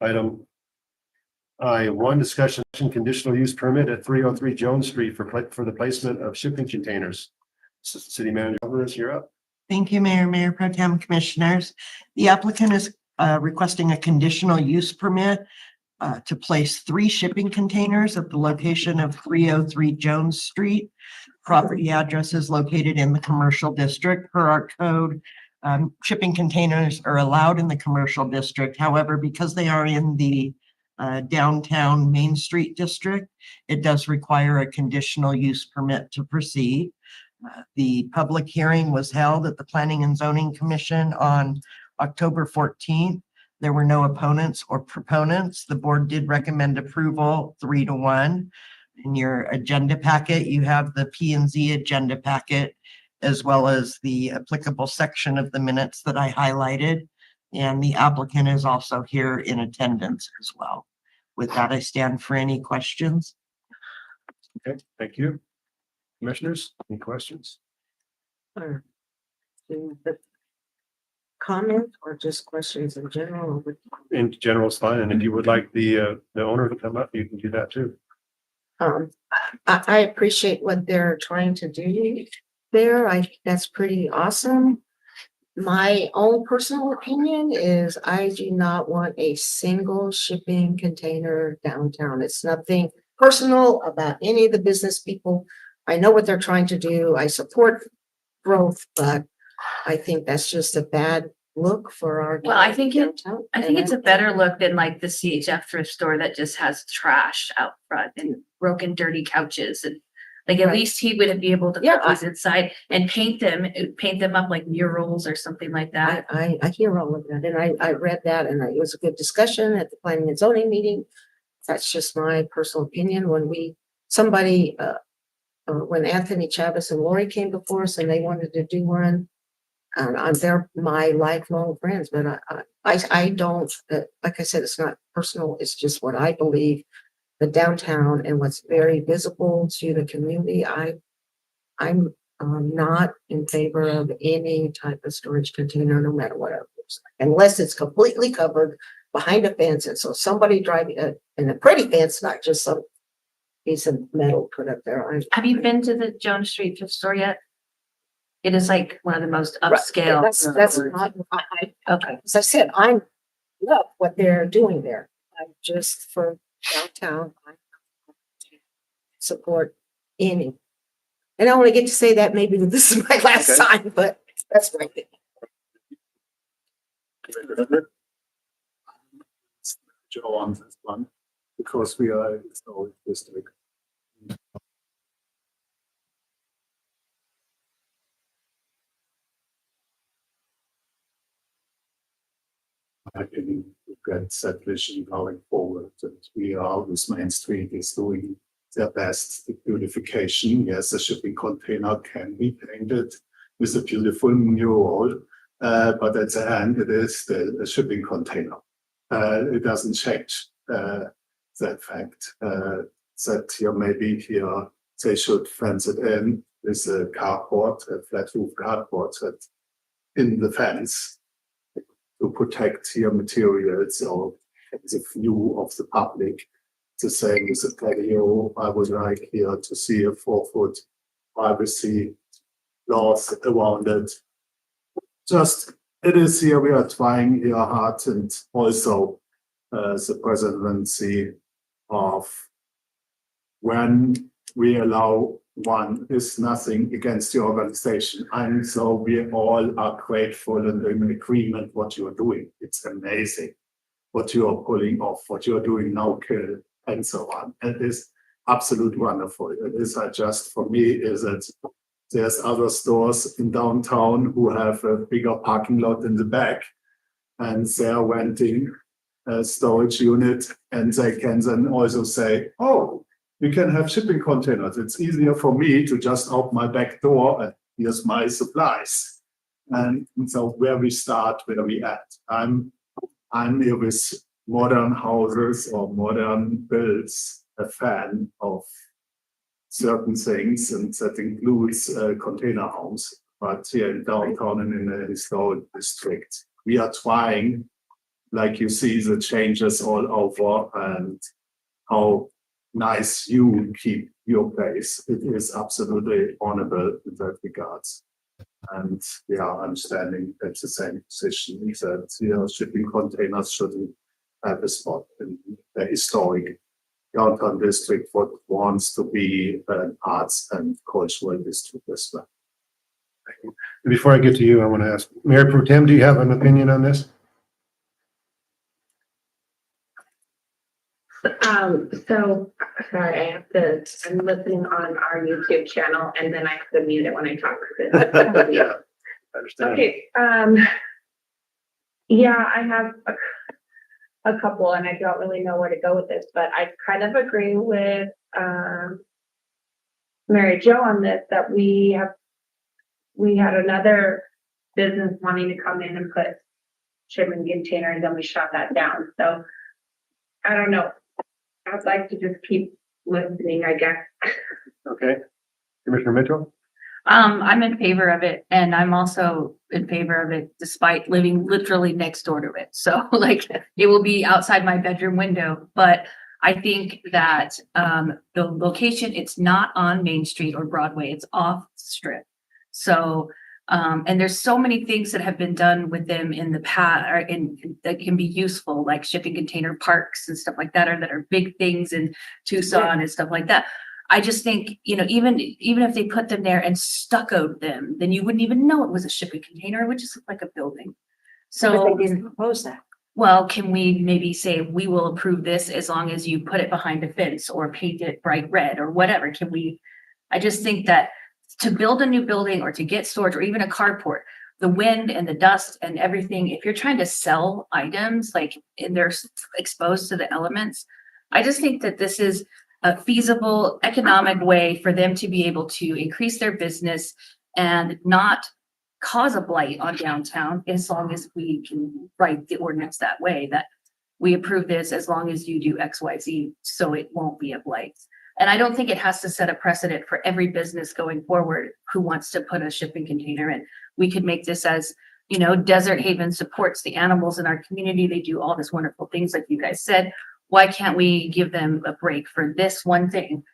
Item I1, discussion conditional use permit at 303 Jones Street for the placement of shipping containers. City Manager Alvarez, you're up. Thank you, Mayor Pro Tem, Commissioners. The applicant is requesting a conditional use permit to place 3 shipping containers at the location of 303 Jones Street. Property address is located in the commercial district. Per our code, shipping containers are allowed in the commercial district. However, because they are in the downtown Main Street district, it does require a conditional use permit to proceed. The public hearing was held at the Planning and Zoning Commission on October 14th. There were no opponents or proponents. The board did recommend approval 3-1. In your agenda packet, you have the P&Z agenda packet, as well as the applicable section of the minutes that I highlighted. And the applicant is also here in attendance as well. With that, I stand for any questions. Okay, thank you. Commissioners, any questions? Or do the comment or just questions in general? In general is fine, and if you would like the owner to come up, you can do that too. I appreciate what they're trying to do there. I think that's pretty awesome. My own personal opinion is I do not want a single shipping container downtown. It's nothing personal about any of the business people. I know what they're trying to do. I support growth, but I think that's just a bad look for our. Well, I think downtown. it's a better look than like the CHF thrift store that just has trash out front and broken, dirty couches and like at Right. least he would be able to Yeah, put these inside and paint them up like murals or something like that. I hear all of that, and I read that, and it was a good discussion at the planning and zoning meeting. That's just my personal opinion. When Anthony Chavez and Lori came before us and they wanted to do one, they're my lifelong friends, but I don't, like I said, it's not personal. It's just what I believe. The downtown and what's very visible to the community. I'm not in favor of any type of storage container, no matter what it looks like, unless it's completely covered behind a fence. And so somebody driving in a pretty fence, not just some piece of metal put up there. Have you been to the Jones Street thrift store yet? It is like one of the most upscale. That's not, Okay. as I said, I love what they're doing there. I'm just for downtown. I support any. And I only get to say that maybe this is my last Okay. time, but that's right. Joe on this one because we are a storage district. I think we've got that vision going forward, and we are with Main Street is doing their best beautification. Yes, a shipping container can be painted with a beautiful mural, but at the end it is still a shipping container. It doesn't change that fact that here maybe here they should fence it in with a cardboard, a flat roof cardboard that in the fence to protect your materials or the view of the public. The same with the patio. I would like here to see a 4-foot privacy laws around it. Just it is here we are trying here hard, and also the presidency of when we allow one is nothing against the organization. And so we all are grateful and in agreement what you are doing. It's amazing what you are pulling off, what you are doing now, Kill, and so on. It is absolutely wonderful. It is just for me is that there's other stores in downtown who have a bigger parking lot in the back and they're renting a storage unit, and they can then also say, oh, we can have shipping containers. It's easier for me to just open my back door and here's my supplies. And so where we start, where we at. I'm here with modern houses or modern builds, a fan of certain things, and that includes container homes. But here in downtown and in the historic district, we are trying like you see the changes all over and how nice you keep your place. It is absolutely honorable in that regards. And yeah, I'm standing at the same position that, shipping containers shouldn't have a spot in the historic downtown district, what wants to be an arts and cultural district as well. Before I get to you, I want to ask Mayor Pro Tem, do you have an opinion on this? So, sorry, I'm listening on our YouTube channel and then I have to mute it when I talk. Yeah, I understand. Okay, yeah, I have a couple and I don't really know where to go with this, but I kind of agree with, Mary Jo on this, that we had another business wanting to come in and put shipping container and then we shut that down. So I don't know. I'd like to just keep listening, I guess. Okay. Commissioner Mitchell? I'm in favor of it, and I'm also in favor of it despite living literally next door to it. So like, it will be outside my bedroom window, but I think that, the location, it's not on Main Street or Broadway, it's off Strip. So, and there's so many things that have been done with them in the past, or that can be useful, like shipping container parks and stuff like that, or that are big things in Tucson and stuff like that. I just think, even if they put them there and stuccoed them, then you wouldn't even know it was a shipping container. It would just look like a building. But So, they didn't propose that. well, can we maybe say, we will approve this as long as you put it behind a fence or paint it bright red or whatever? I just think that to build a new building or to get storage or even a carport, the wind and the dust and everything, if you're trying to sell items and they're exposed to the elements, I just think that this is a feasible economic way for them to be able to increase their business and not cause a blight on downtown, as long as we can write the ordinance that way, that we approve this as long as you do X, Y, Z, so it won't be a blight. And I don't think it has to set a precedent for every business going forward who wants to put a shipping container in. We could make this as, Desert Haven supports the animals in our community. They do all this wonderful things like you guys said. Why can't we give them a break for this one thing?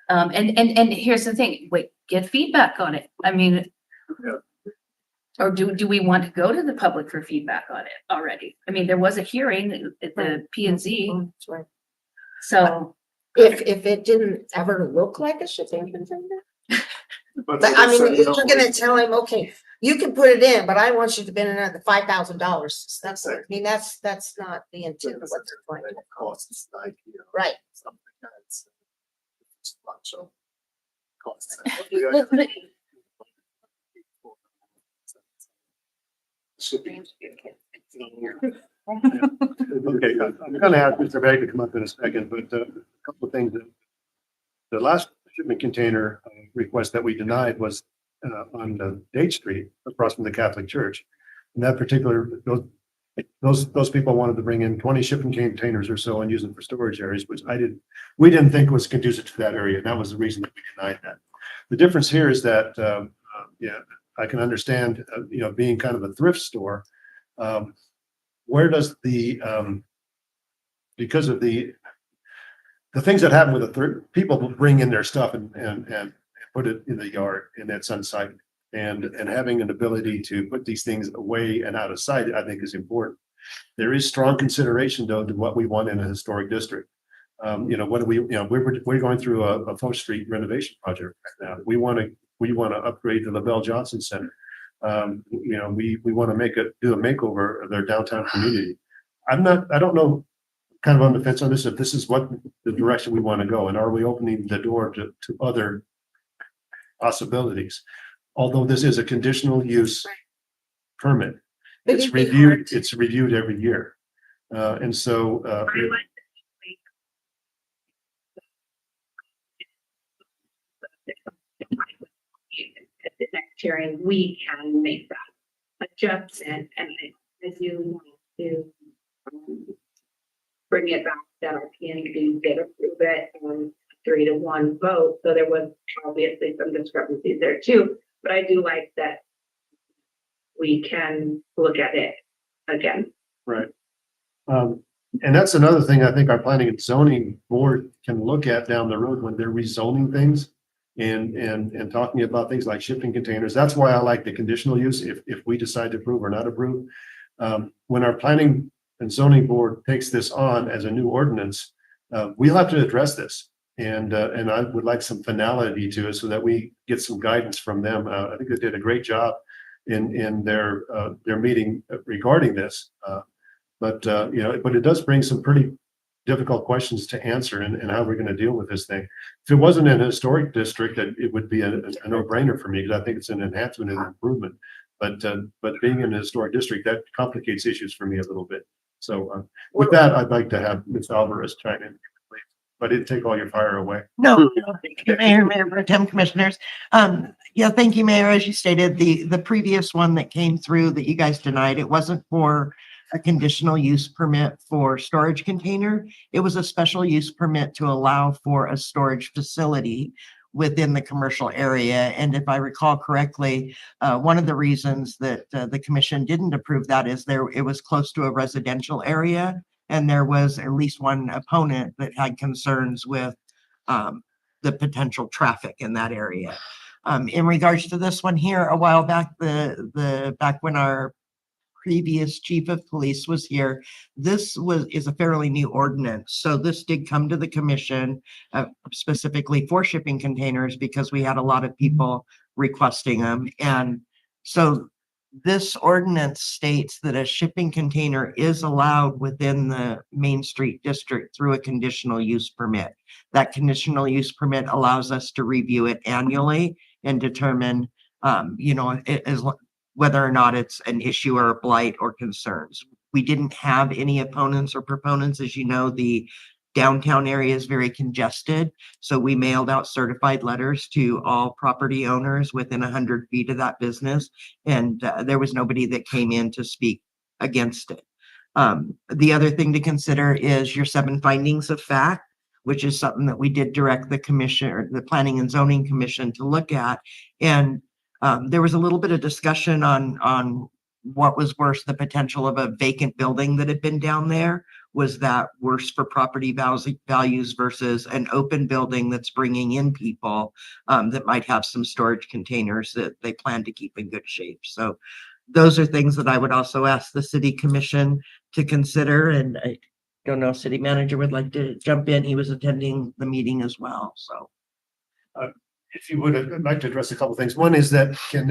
And here's the thing, get feedback on it. I mean, or do we want to go to the public for feedback on it already? I mean, there was a hearing at the P and Z, That's right. so. If it didn't ever look like a shipping container. But But I mean, you're gonna tell him, okay, you can put it in, but I want you to spend another $5,000. That's, I mean, that's not the intent of what's going on. Costs like, Right. something that's it's a bunch of costs. Shipping. Okay, I'm gonna have Mr. Begg to come up in a second, but a couple of things. The last shipment container request that we denied was on the Date Street across from the Catholic Church. And that particular, those people wanted to bring in 20 shipping containers or so and use them for storage areas, which we didn't think was conducive to that area. And that was the reason that we denied that. The difference here is that, I can understand, being kind of a thrift store. Where does because of the things that happen with people will bring in their stuff and put it in the yard, and that's unsightly. And having an ability to put these things away and out of sight, I think, is important. There is strong consideration, though, to what we want in a historic district. What do we're going through a Fourth Street renovation project right now. We want to upgrade the LaBelle Johnson Center. We want to do a makeover of their downtown community. I don't know, kind of on the fence on this, if this is what the direction we want to go, and are we opening the door to other possibilities? Although this is a conditional use permit, But it's it'd be reviewed, hard to- it's reviewed every year. And so, At the next hearing, we can make that adjustment and if you want to bring it back, that our PNC did approve it and 3-1 vote. So there was obviously some discrepancies there too, but I do like that we can look at it again. right. And that's another thing I think our planning and zoning board can look at down the road when they're rezoning things and talking about things like shipping containers. That's why I like the conditional use if we decide to approve or not approve. When our planning and zoning board takes this on as a new ordinance, we'll have to address this. And I would like some finality to it so that we get some guidance from them. I think they did a great job in their meeting regarding this. But it does bring some pretty difficult questions to answer and how we're going to deal with this thing. If it wasn't an historic district, it would be a no-brainer for me because I think it's an enhancement and improvement. But being in a historic district, that complicates issues for me a little bit. So with that, I'd like to have Ms. Alvarez chime in, please. But it'd take all your fire away. No, thank you, Mayor Pro Tem Commissioners. Yeah, thank you, Mayor. As you stated, the previous one that came through that you guys denied, it wasn't for a conditional use permit for storage container. It was a special use permit to allow for a storage facility within the commercial area. And if I recall correctly, one of the reasons that the commission didn't approve that is it was close to a residential area. And there was at least one opponent that had concerns with the potential traffic in that area. In regards to this one here, a while back, back when our previous chief of police was here, this is a fairly new ordinance. So this did come to the commission specifically for shipping containers because we had a lot of people requesting them. And so this ordinance states that a shipping container is allowed within the Main Street district through a conditional use permit. That conditional use permit allows us to review it annually and determine, whether or not it's an issue or a blight or concerns. We didn't have any opponents or proponents. As you know, the downtown area is very congested. So we mailed out certified letters to all property owners within 100 feet of that business. And there was nobody that came in to speak against it. The other thing to consider is your 7 findings of fact, which is something that we did direct the commission or the Planning and Zoning Commission to look at. And there was a little bit of discussion on what was worse, the potential of a vacant building that had been down there. Was that worse for property values versus an open building that's bringing in people that might have some storage containers that they plan to keep in good shape? So those are things that I would also ask the city commission to consider. And I don't know if city manager would like to jump in. He was attending the meeting as well. So. If you would, I'd like to address a couple of things. One is that can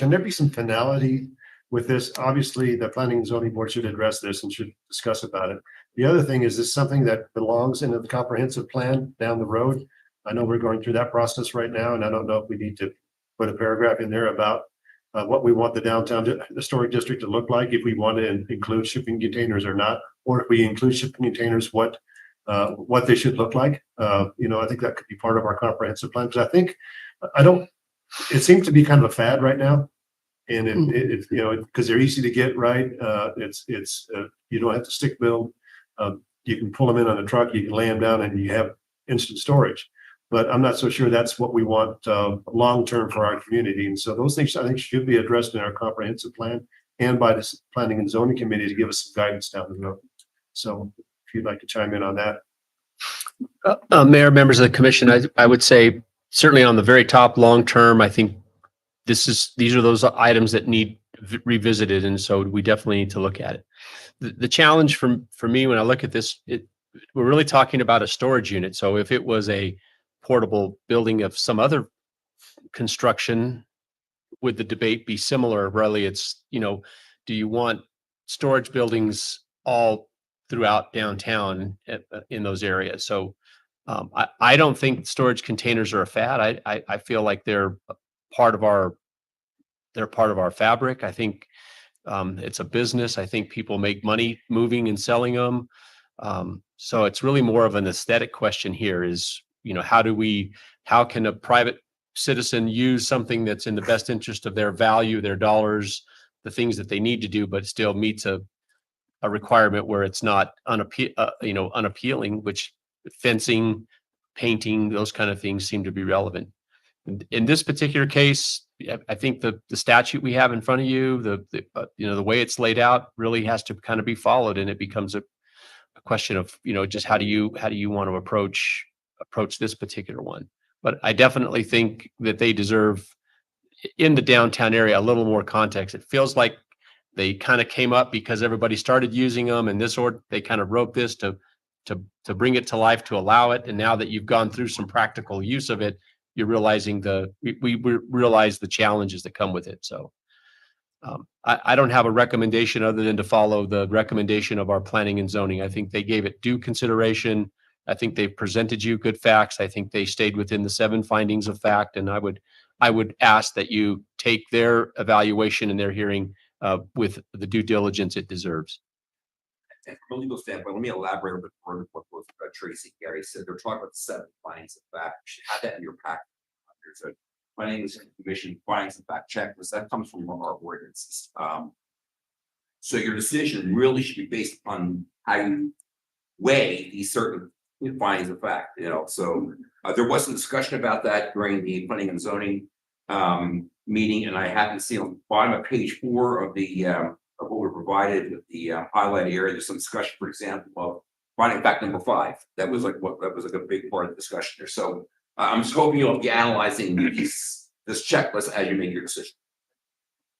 there be some finality with this? Obviously, the Planning and Zoning Board should address this and should discuss about it. The other thing is this something that belongs in the comprehensive plan down the road? I know we're going through that process right now, and I don't know if we need to put a paragraph in there about what we want the downtown historic district to look like, if we want to include shipping containers or not, or if we include shipping containers, what they should look like. I think that could be part of our comprehensive plan, because it seems to be kind of a fad right now. And it because they're easy to get right. You don't have to stick build. You can pull them in on a truck, you can lay them down and you have instant storage. But I'm not so sure that's what we want long-term for our community. And so those things I think should be addressed in our comprehensive plan and by the Planning and Zoning Committee to give us some guidance down the road. So if you'd like to chime in on that. Mayor, members of the commission, I would say certainly on the very top long term, I think these are those items that need revisited. And so we definitely need to look at it. The challenge for me when I look at this, we're really talking about a storage unit. So if it was a portable building of some other construction, would the debate be similar? Really, it's, do you want storage buildings all throughout downtown in those areas? So I don't think storage containers are a fad. I feel like they're part of our fabric. I think it's a business. I think people make money moving and selling them. So it's really more of an aesthetic question here is, how can a private citizen use something that's in the best interest of their value, their dollars, the things that they need to do, but still meets a requirement where it's not unappealing, which fencing, painting, those kind of things seem to be relevant. In this particular case, I think the statute we have in front of you, the way it's laid out really has to kind of be followed, and it becomes a question of, just how do you want to approach this particular one? But I definitely think that they deserve in the downtown area a little more context. It feels like they kind of came up because everybody started using them, and they kind of wrote this to bring it to life, to allow it. And now that you've gone through some practical use of it, you're realizing we realize the challenges that come with it. So I don't have a recommendation other than to follow the recommendation of our planning and zoning. I think they gave it due consideration. I think they've presented you good facts. I think they stayed within the 7 findings of fact. And I would ask that you take their evaluation and their hearing with the due diligence it deserves. And from a legal standpoint, let me elaborate a bit further what both Tracy and Gary said. They're talking about 7 findings of fact. You should have that in your packet. There's a findings and commission findings of fact checklist that comes from our ordinances. So your decision really should be based on how you weigh these certain findings of fact. So there was some discussion about that during the planning and zoning meeting, and I happen to see on the bottom of page 4 of the of what we're provided with the highlighted area. There's some discussion, for example, of finding fact number 5. That was like a big part of the discussion there. So I'm just hoping you'll be analyzing this checklist as you make your decision.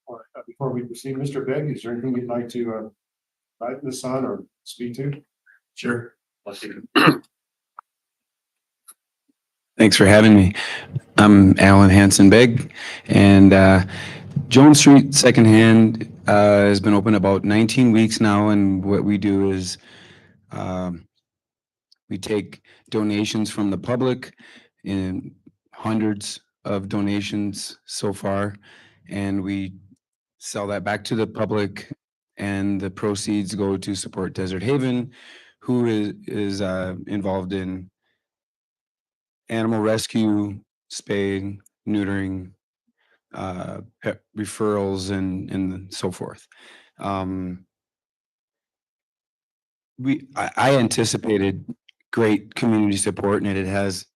All right, before we proceed, Mr. Big, is there anything you'd like to write this on or speak to? Sure. Thanks for having me. I'm Alan Hanson Begg, and Jones Street Secondhand has been open about 19 weeks now, and what we do is we take donations from the public, in hundreds of donations so far, and we sell that back to the public, and the proceeds go to support Desert Haven, who is involved in animal rescue, spay, neutering, pet referrals, and so forth. I anticipated great community support, and it has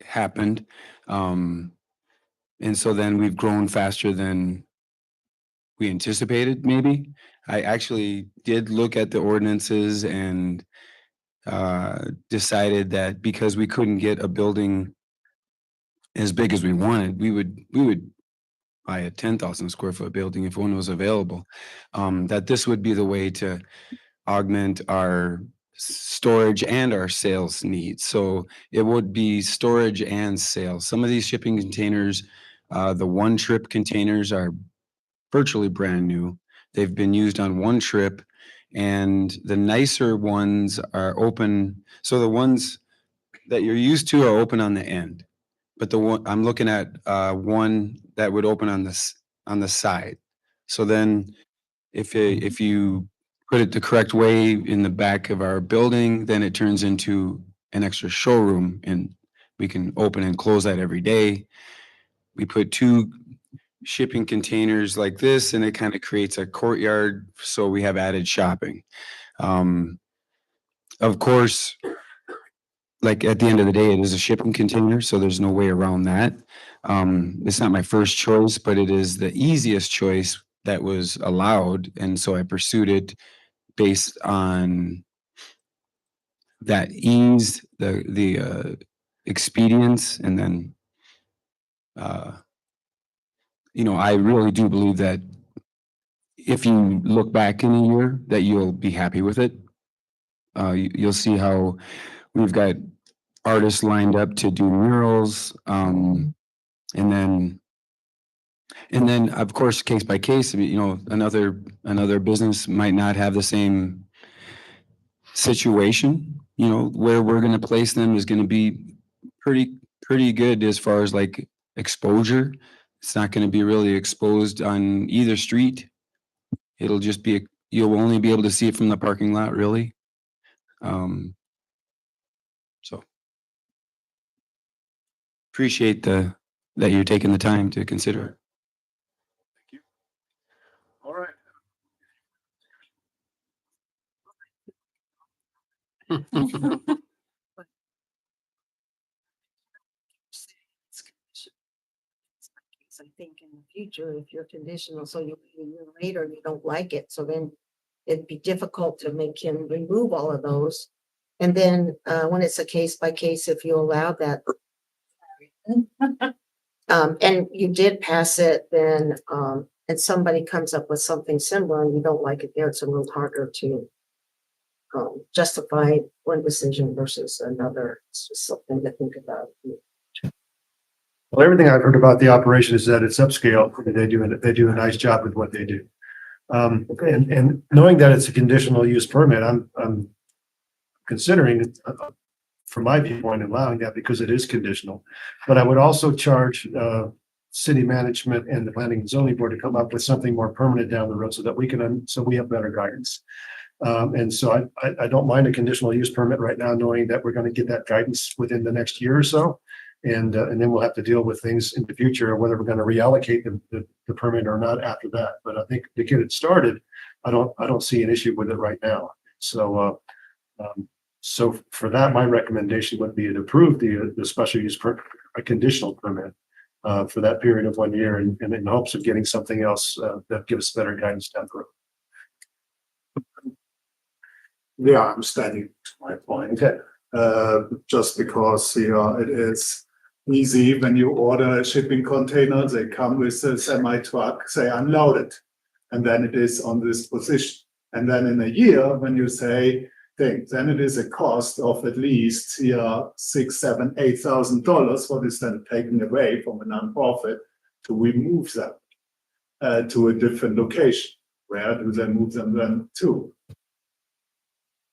happened. And so then we've grown faster than we anticipated, maybe. I actually did look at the ordinances and decided that because we couldn't get a building as big as we wanted, we would buy a 10,000 square foot building if one was available. That this would be the way to augment our storage and our sales needs. So it would be storage and sales. Some of these shipping containers, the one trip containers, are virtually brand new. They've been used on one trip, and the nicer ones are open. So the ones that you're used to are open on the end, but the one I'm looking at, one that would open on the side. So then if you put it the correct way in the back of our building, then it turns into an extra showroom, and we can open and close that every day. We put 2 shipping containers like this, and it kind of creates a courtyard, so we have added shopping. Of course, like at the end of the day, it is a shipping container, so there's no way around that. It's not my first choice, but it is the easiest choice that was allowed, and so I pursued it based on that ease, the expedience, and then I really do believe that if you look back in a year, that you'll be happy with it. You'll see how we've got artists lined up to do murals, and then of course, case by case, another business might not have the same situation. Where we're going to place them is going to be pretty good as far as like exposure. It's not going to be really exposed on either street. It'll just be, you'll only be able to see it from the parking lot, really. So appreciate that you're taking the time to consider it. All right. future if you're conditional, so you, a year later, you don't like it, so then it'd be difficult to make him remove all of those. And then, when it's a case by case, if you allow that. And you did pass it, then, and somebody comes up with something similar and you don't like it there, it's a little harder to justify one decision versus another. It's just something to think about. Well, everything I've heard about the operation is that it's upscale. They do a nice job with what they do. And knowing that it's a conditional use permit, I'm considering, from my viewpoint, allowing that because it is conditional. But I would also charge, city management and the planning and zoning board to come up with something more permanent down the road so that we can, so we have better guidance. And so I don't mind a conditional use permit right now, knowing that we're going to get that guidance within the next year or so. And then we'll have to deal with things in the future, whether we're going to reallocate the permit or not after that. But I think to get it started, I don't see an issue with it right now. So, so for that, my recommendation would be to approve the special use a conditional permit for that period of 1 year, and in hopes of getting something else that gives better guidance down the road. Yeah, I'm standing to my point. Okay. Just because, it is easy when you order a shipping container, they come with a semi truck, they unload it. And then it is on this position. And then in a year, when you say, then it is a cost of at least $6,000, $7,000, $8,000, what is then taken away from a nonprofit to remove them to a different location. Where do they move them then to?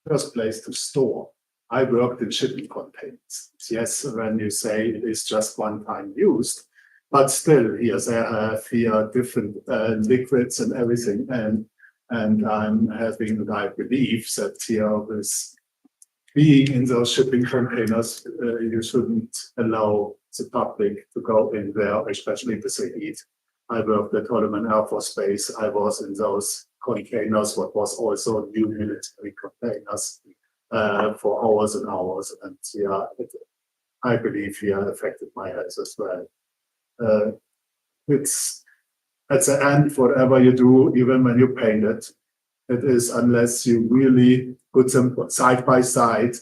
First place to store. I worked in shipping containers. Yes, when you say it is just one time used, but still here they have here different liquids and everything. And I'm having, I believe that here with being in those shipping containers, you shouldn't allow the public to go in there, especially with the heat. I worked at Holloman Air Force Base. I was in those containers, what was also new military containers for hours and hours. And I believe affected my health as well. It's at the end, whatever you do, even when you paint it, it is unless you really put them side by side,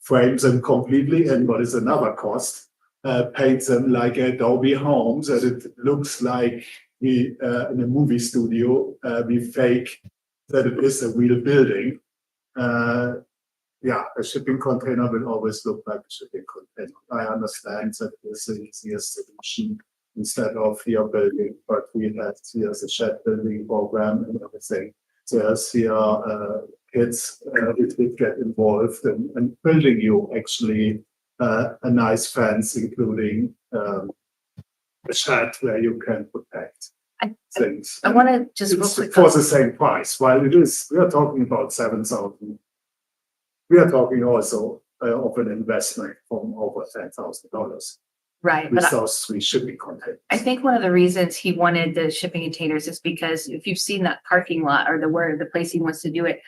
frame them completely, and what is another cost, paint them like Adobe homes, that it looks like we in a movie studio, we fake that it is a real building. A shipping container will always look like a shipping container. I understand that this is the easiest solution instead of here building, but we had here the shed building program and everything. There's here kids it get involved in building you actually a nice fence, including a shed where you can protect things. I want to just real It's quick. for the same price. While it is, we are talking about 7,000. We are talking also of an investment from over $10,000 Right, with but those 3 shipping containers. I think one of the reasons he wanted the shipping containers is because if you've seen that parking lot or the place he wants to do it,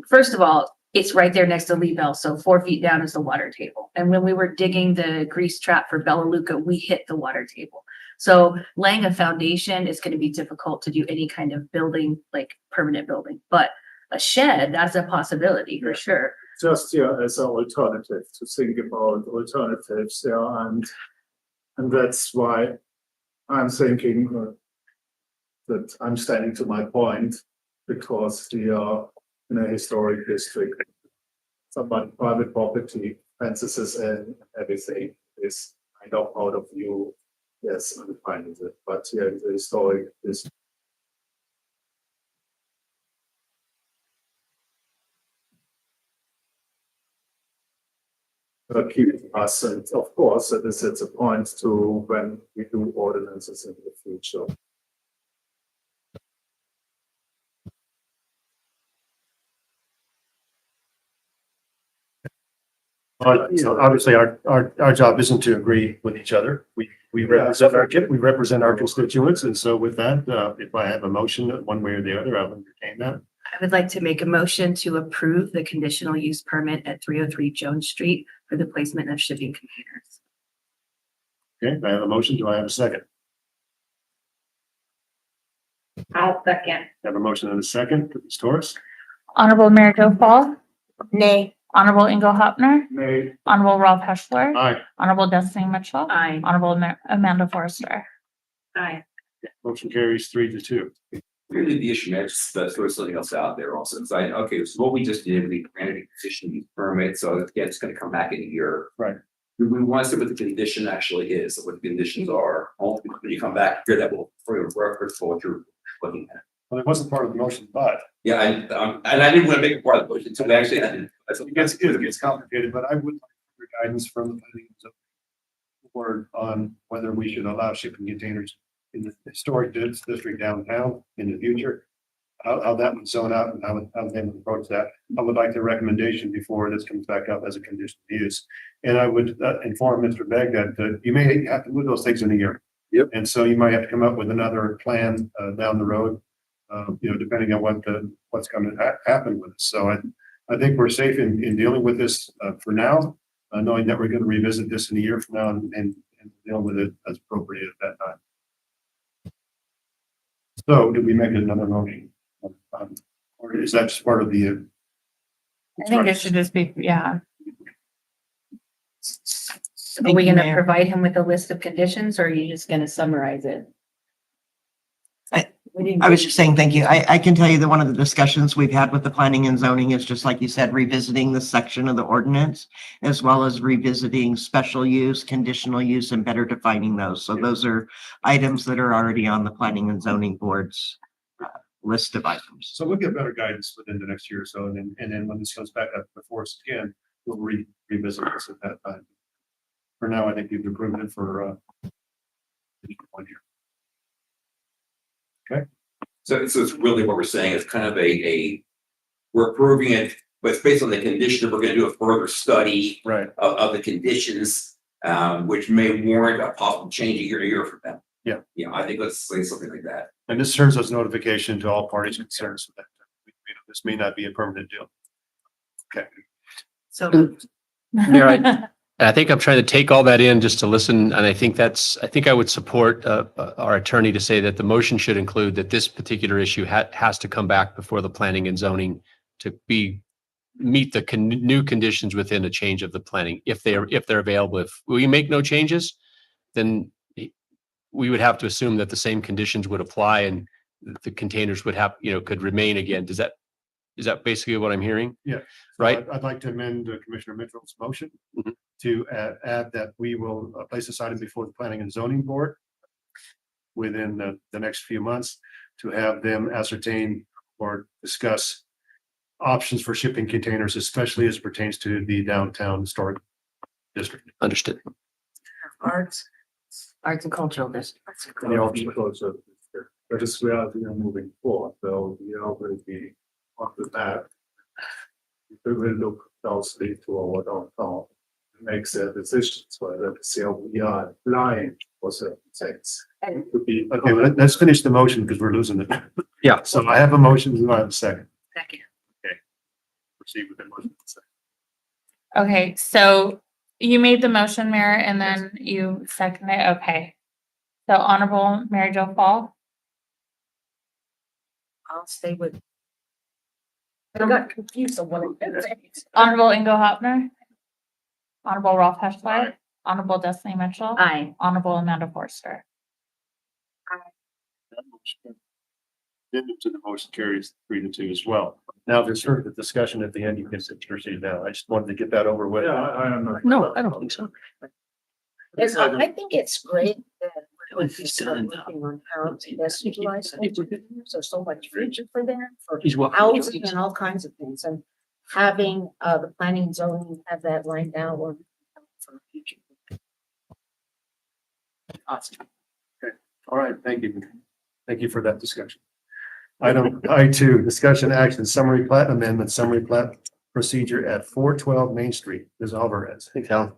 first of all, it's right there next to Lee Bell. So 4 feet down is the water table. And when we were digging the grease trap for Bella Luca, we hit the water table. So laying a foundation is going to be difficult to do any kind of building, like permanent building, but a shed, that's a possibility for sure. Just here as an alternative to think about alternatives there, and that's why I'm thinking that I'm standing to my point, because we are in a historic district. Somebody private property, fences and everything is kind of out of view. Yes, I'm fine with it, but the historic is. Keeping us, and of course, it is a point to when we do ordinances in the future. Obviously, our job isn't to agree with each other. We represent our constituents, and so with that, if I have a motion one way or the other, I'll entertain that. I would like to make a motion to approve the conditional use permit at 303 Jones Street for the placement of shipping containers. Okay, I have a motion. Do I have a second? I'll second. Have a motion and a second. Ms. Torres? Honorable Mayor Joe Fall, Nay. Honorable Ingo Hopner, Nay. Honorable Ralph Heschler, Aye. Honorable Destiny Mitchell, Aye. Honorable Amanda Forrester. Aye. Motion carries 3-2. Really the issue, man, just throw something else out there also. It's like, okay, so what we just did, we granted a conditional use permit, so again, it's gonna come back in a year. Right. We want to see what the condition actually is, what the conditions are. Ultimately, when you come back here, that will, for your reference, for what you're looking at. Well, it wasn't part of the motion, but Yeah, and I didn't want to make it part of the motion, so actually, I didn't. it gets complicated, but I would like your guidance from the planning and zoning board on whether we should allow shipping containers in the historic district downtown in the future. How that would zone out and how they would approach that. I would like the recommendation before this comes back up as a condition of use. And I would inform Mr. Begg that you may have to move those things in a year. Yep. And so you might have to come up with another plan down the road, depending on what's going to happen with it. So I think we're safe in dealing with this for now, knowing that we're going to revisit this in a year from now and deal with it as appropriate at that time. So did we make another motion? Or is that just part of the? I think it should just be, yeah. Are we Thank you, gonna Mayor. provide him with a list of conditions or are you just gonna summarize it? I was just saying, thank you. I can tell you that one of the discussions we've had with the planning and zoning is just like you said, revisiting the section of the ordinance, as well as revisiting special use, conditional use, and better defining those. So those are items that are already on the planning and zoning board's list of items. So we'll get better guidance within the next year or so, and then when this comes back up before us again, we'll revisit this at that time. For now, I think you've approved it for 1 year. So it's really what we're saying is kind of we're approving it, but it's based on the condition that we're gonna do a further study Right. of the conditions, which may warrant a possible change year to year for them. Yeah. I think let's say something like that. And this serves as notification to all parties concerned, so that this may not be a permanent deal. Okay. So Mayor, I think I'm trying to take all that in just to listen, and I think I would support our attorney to say that the motion should include that this particular issue has to come back before the planning and zoning to meet the new conditions within a change of the planning, if they're available. If we make no changes, then we would have to assume that the same conditions would apply and the containers would have, could remain again. Is that basically what I'm hearing? Yeah. Right? I'd like to amend Commissioner Mitchell's motion Mhm. to add that we will place this item before the planning and zoning board within the next few months to have them ascertain or discuss options for shipping containers, especially as pertains to the downtown historic district. Understood. Arts. Arts and cultural districts. And the alternate. Closer, but as we are moving forward, so we already on the map. We will look closely to our downtown, make their decisions whether to see how we are applying for certain things. And- To be. Okay, well, let's finish the motion because we're losing it. Yeah. So I have a motion, do I have a second? Second. Proceed with the motion. Okay, so you made the motion, Mayor, and then you seconded it. Okay. So Honorable Mary Jo Fall, I'll stay with. I got confused on what it is. Honorable Ingo Hopner, Honorable Ralph Heschler, Honorable Destiny Mitchell, Aye. Honorable Amanda Forrester. To the motion carries 3-2 as well. Now, there's sort of the discussion at the end, you can proceed now. I just wanted to get that over with. Yeah, I am not. No, I don't think so. Yes, I think it's great that we're working on how to best utilize those. There's so much future for them, for He's welcome. housing and all kinds of things, and having the planning and zoning have that lined out or for the future. Awesome. All right, thank you. Thank you for that discussion. Item I2, discussion action, summary plat amendment, summary plat procedure at 412 Main Street. Ms. Alvarez. Thanks, Alan.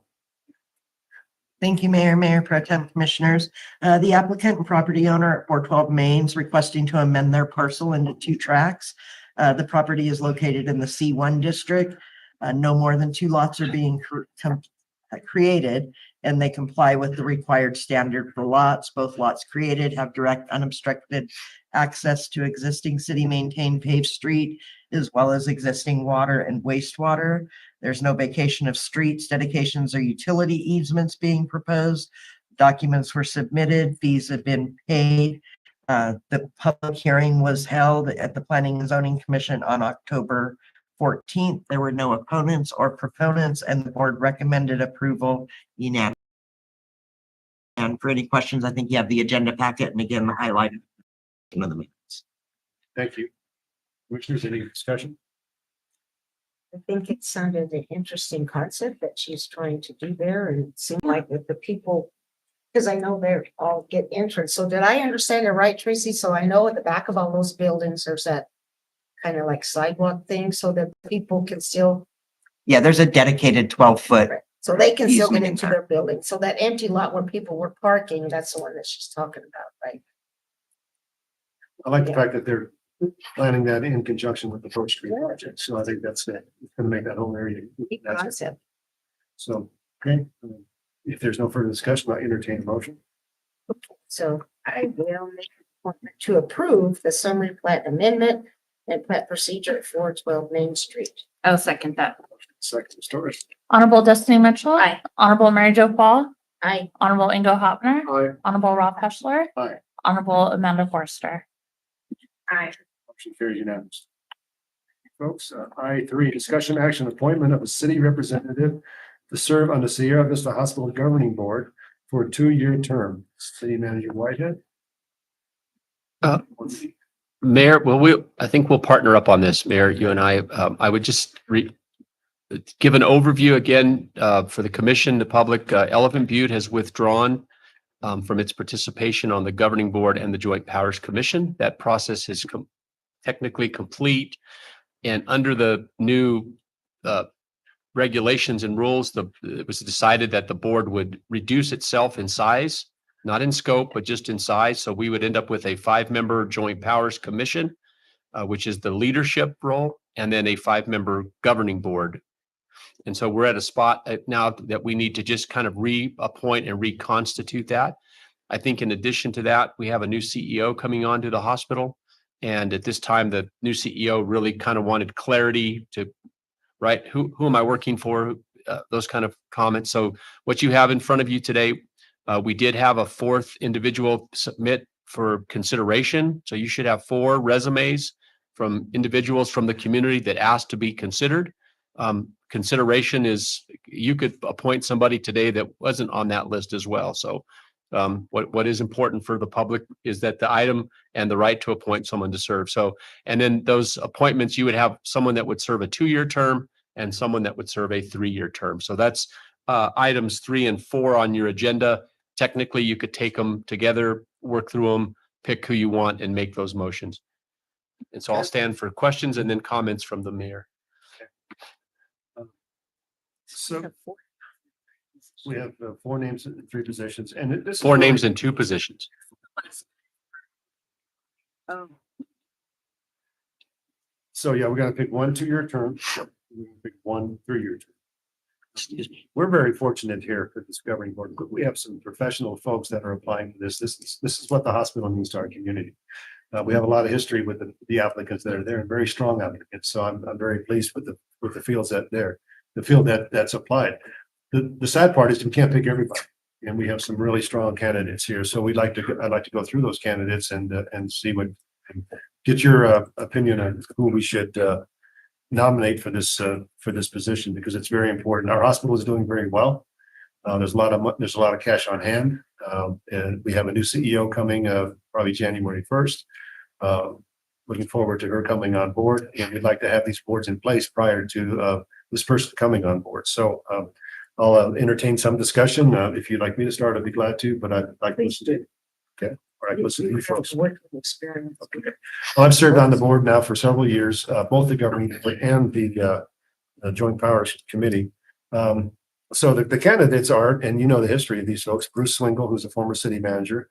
thank you, Mayor Pro Tem Commissioners. The applicant and property owner at 412 Main is requesting to amend their parcel into 2 tracts. The property is located in the C1 district. No more than 2 lots are being created, and they comply with the required standard for lots. Both lots created have direct unobstructed access to existing city maintained paved street, as well as existing water and wastewater. There's no vacation of streets, dedications, or utility easements being proposed. Documents were submitted, fees have been paid. The public hearing was held at the Planning and Zoning Commission on October 14th. There were no opponents or proponents, and the board recommended approval unanimously. And for any questions, I think you have the agenda packet, and again, the highlighted of the minutes. Thank you. Commissioners, any discussion? I think it sounded an interesting concept that she's trying to do there, and it seemed like with the people, because I know they're all get entrance. So did I understand it right, Tracy? So I know at the back of all those buildings, there's that kind of like sidewalk thing so that people can still, Yeah, there's a dedicated 12-foot. so they can still get Easement in into there. their building. So that empty lot where people were parking, that's the one that she's talking about, right? I like the Yeah. fact that they're planning that in conjunction with the First Street project. So I think that's it. It's gonna make that whole area. Neat That's it. concept. So, okay. If there's no further discussion, I'll entertain a motion. So I will make an appointment to approve the summary plat amendment and plat procedure at 412 Main Street. I'll second that. Second, Ms. Torres. Honorable Destiny Mitchell. Aye. Honorable Mary Jo Paul. I, Honorable Ingo Hopner. Aye. Honorable Rob Heschler. Aye. Honorable Amanda Forster. Aye. Motion carries unanimously. Folks, I3, discussion action appointment of a city representative to serve on the Sierra Vista Hospital Governing Board for a 2-year term. City Manager Whitehead. Mayor, I think we'll partner up on this, Mayor, you and I. I would just give an overview again, for the commission, the public. Elephant Butte has withdrawn from its participation on the governing board and the Joint Powers Commission. That process is technically complete. And under the new regulations and rules, it was decided that the board would reduce itself in size, not in scope, but just in size. So we would end up with a 5-member Joint Powers Commission, which is the leadership role, and then a 5-member governing board. And so we're at a spot now that we need to just kind of reappoint and reconstitute that. I think in addition to that, we have a new CEO coming on to the hospital. And at this time, the new CEO really kind of wanted clarity to, right, who am I working for? Those kind of comments. So what you have in front of you today, we did have a 4th individual submit for consideration. So you should have 4 resumes from individuals from the community that asked to be considered. Consideration is, you could appoint somebody today that wasn't on that list as well. So what is important for the public is that the item and the right to appoint someone to serve. So, and then those appointments, you would have someone that would serve a 2-year term and someone that would serve a 3-year term. So that's items 3 and 4 on your agenda. Technically, you could take them together, work through them, pick who you want and make those motions. And so I'll stand for questions and then comments from the mayor. So we have 4 names and 3 positions, and this is 4 really- names and 2 positions. So yeah, we're gonna pick 1 2-year term, we're gonna pick 1 3-year term. Excuse me. We're very fortunate here for this governing board. We have some professional folks that are applying for this. This is what the hospital means to our community. We have a lot of history with the applicants that are there, and very strong applicants. So I'm very pleased with the fields the field that's applied. The sad part is we can't pick everybody, and we have some really strong candidates here. So I'd like to go through those candidates and see and get your opinion on who we should nominate for this position, because it's very important. Our hospital is doing very well. There's a lot of cash on hand, and we have a new CEO coming probably January 1st. Looking forward to her coming on board, and we'd like to have these boards in place prior to this person coming on board. So I'll entertain some discussion. If you'd like me to start, I'd be glad to, but I'd like to listen to you. Okay, all right, listen to you folks. Working experience. Okay. Well, I've served on the board now for several years, both the governing and the Joint Powers Committee. So the candidates are, and you know the history of these folks, Bruce Swingle, who's a former city manager.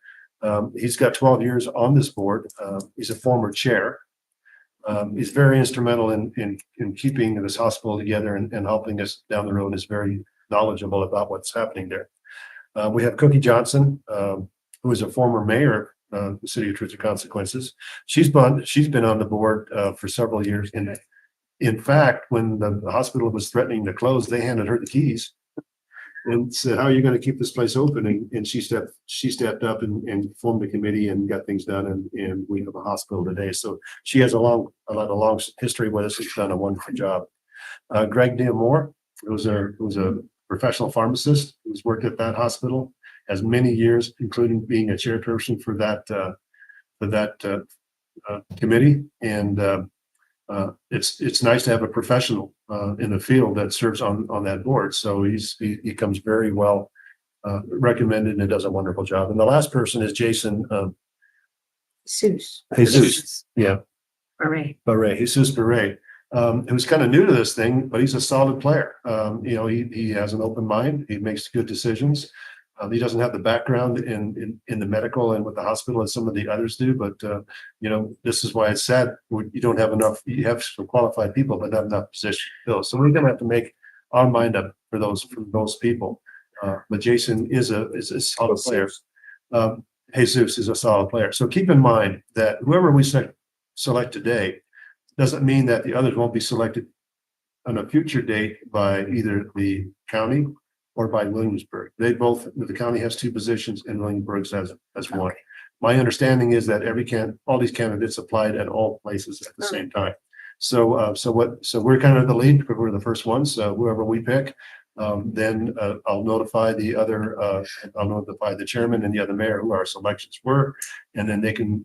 He's got 12 years on this board. He's a former chair. He's very instrumental in keeping this hospital together and helping us down the road. Is very knowledgeable about what's happening there. We have Cookie Johnson, who is a former mayor of the city of Truth or Consequences. She's been on the board for several years. And in fact, when the hospital was threatening to close, they handed her the keys and said, "How are you going to keep this place open?" And she stepped up and formed a committee and got things done. And we have a hospital today. So she has a long history with us. She's done a wonderful job. Greg Diamore, who's a professional pharmacist who's worked at that hospital, has many years, including being a chairperson for that committee. And it's nice to have a professional in the field that serves on that board. So he comes very well recommended and does a wonderful job. And the last person is Jason Seuss. Jesus. Yeah, Hooray. Beret, Jesus Beret, who's kind of new to this thing, but he's a solid player. He has an open mind. He makes good decisions. He doesn't have the background in the medical and with the hospital as some of the others do, but this is why it's sad. You don't have enough. You have some qualified people, but not enough positions to fill. So we're going to have to make our mind up for those people. But Jason is a solid player. Jesus is a solid player. So keep in mind that whoever we select today doesn't mean that the others won't be selected on a future date by either the county or by Williamsburg. The county has 2 positions and Williamsburg has 1. My understanding is that all these candidates applied at all places at the same time. So we're kind of the lead because we're the first ones. So whoever we pick, then I'll notify the chairman and the other mayor who our selections were, and then they can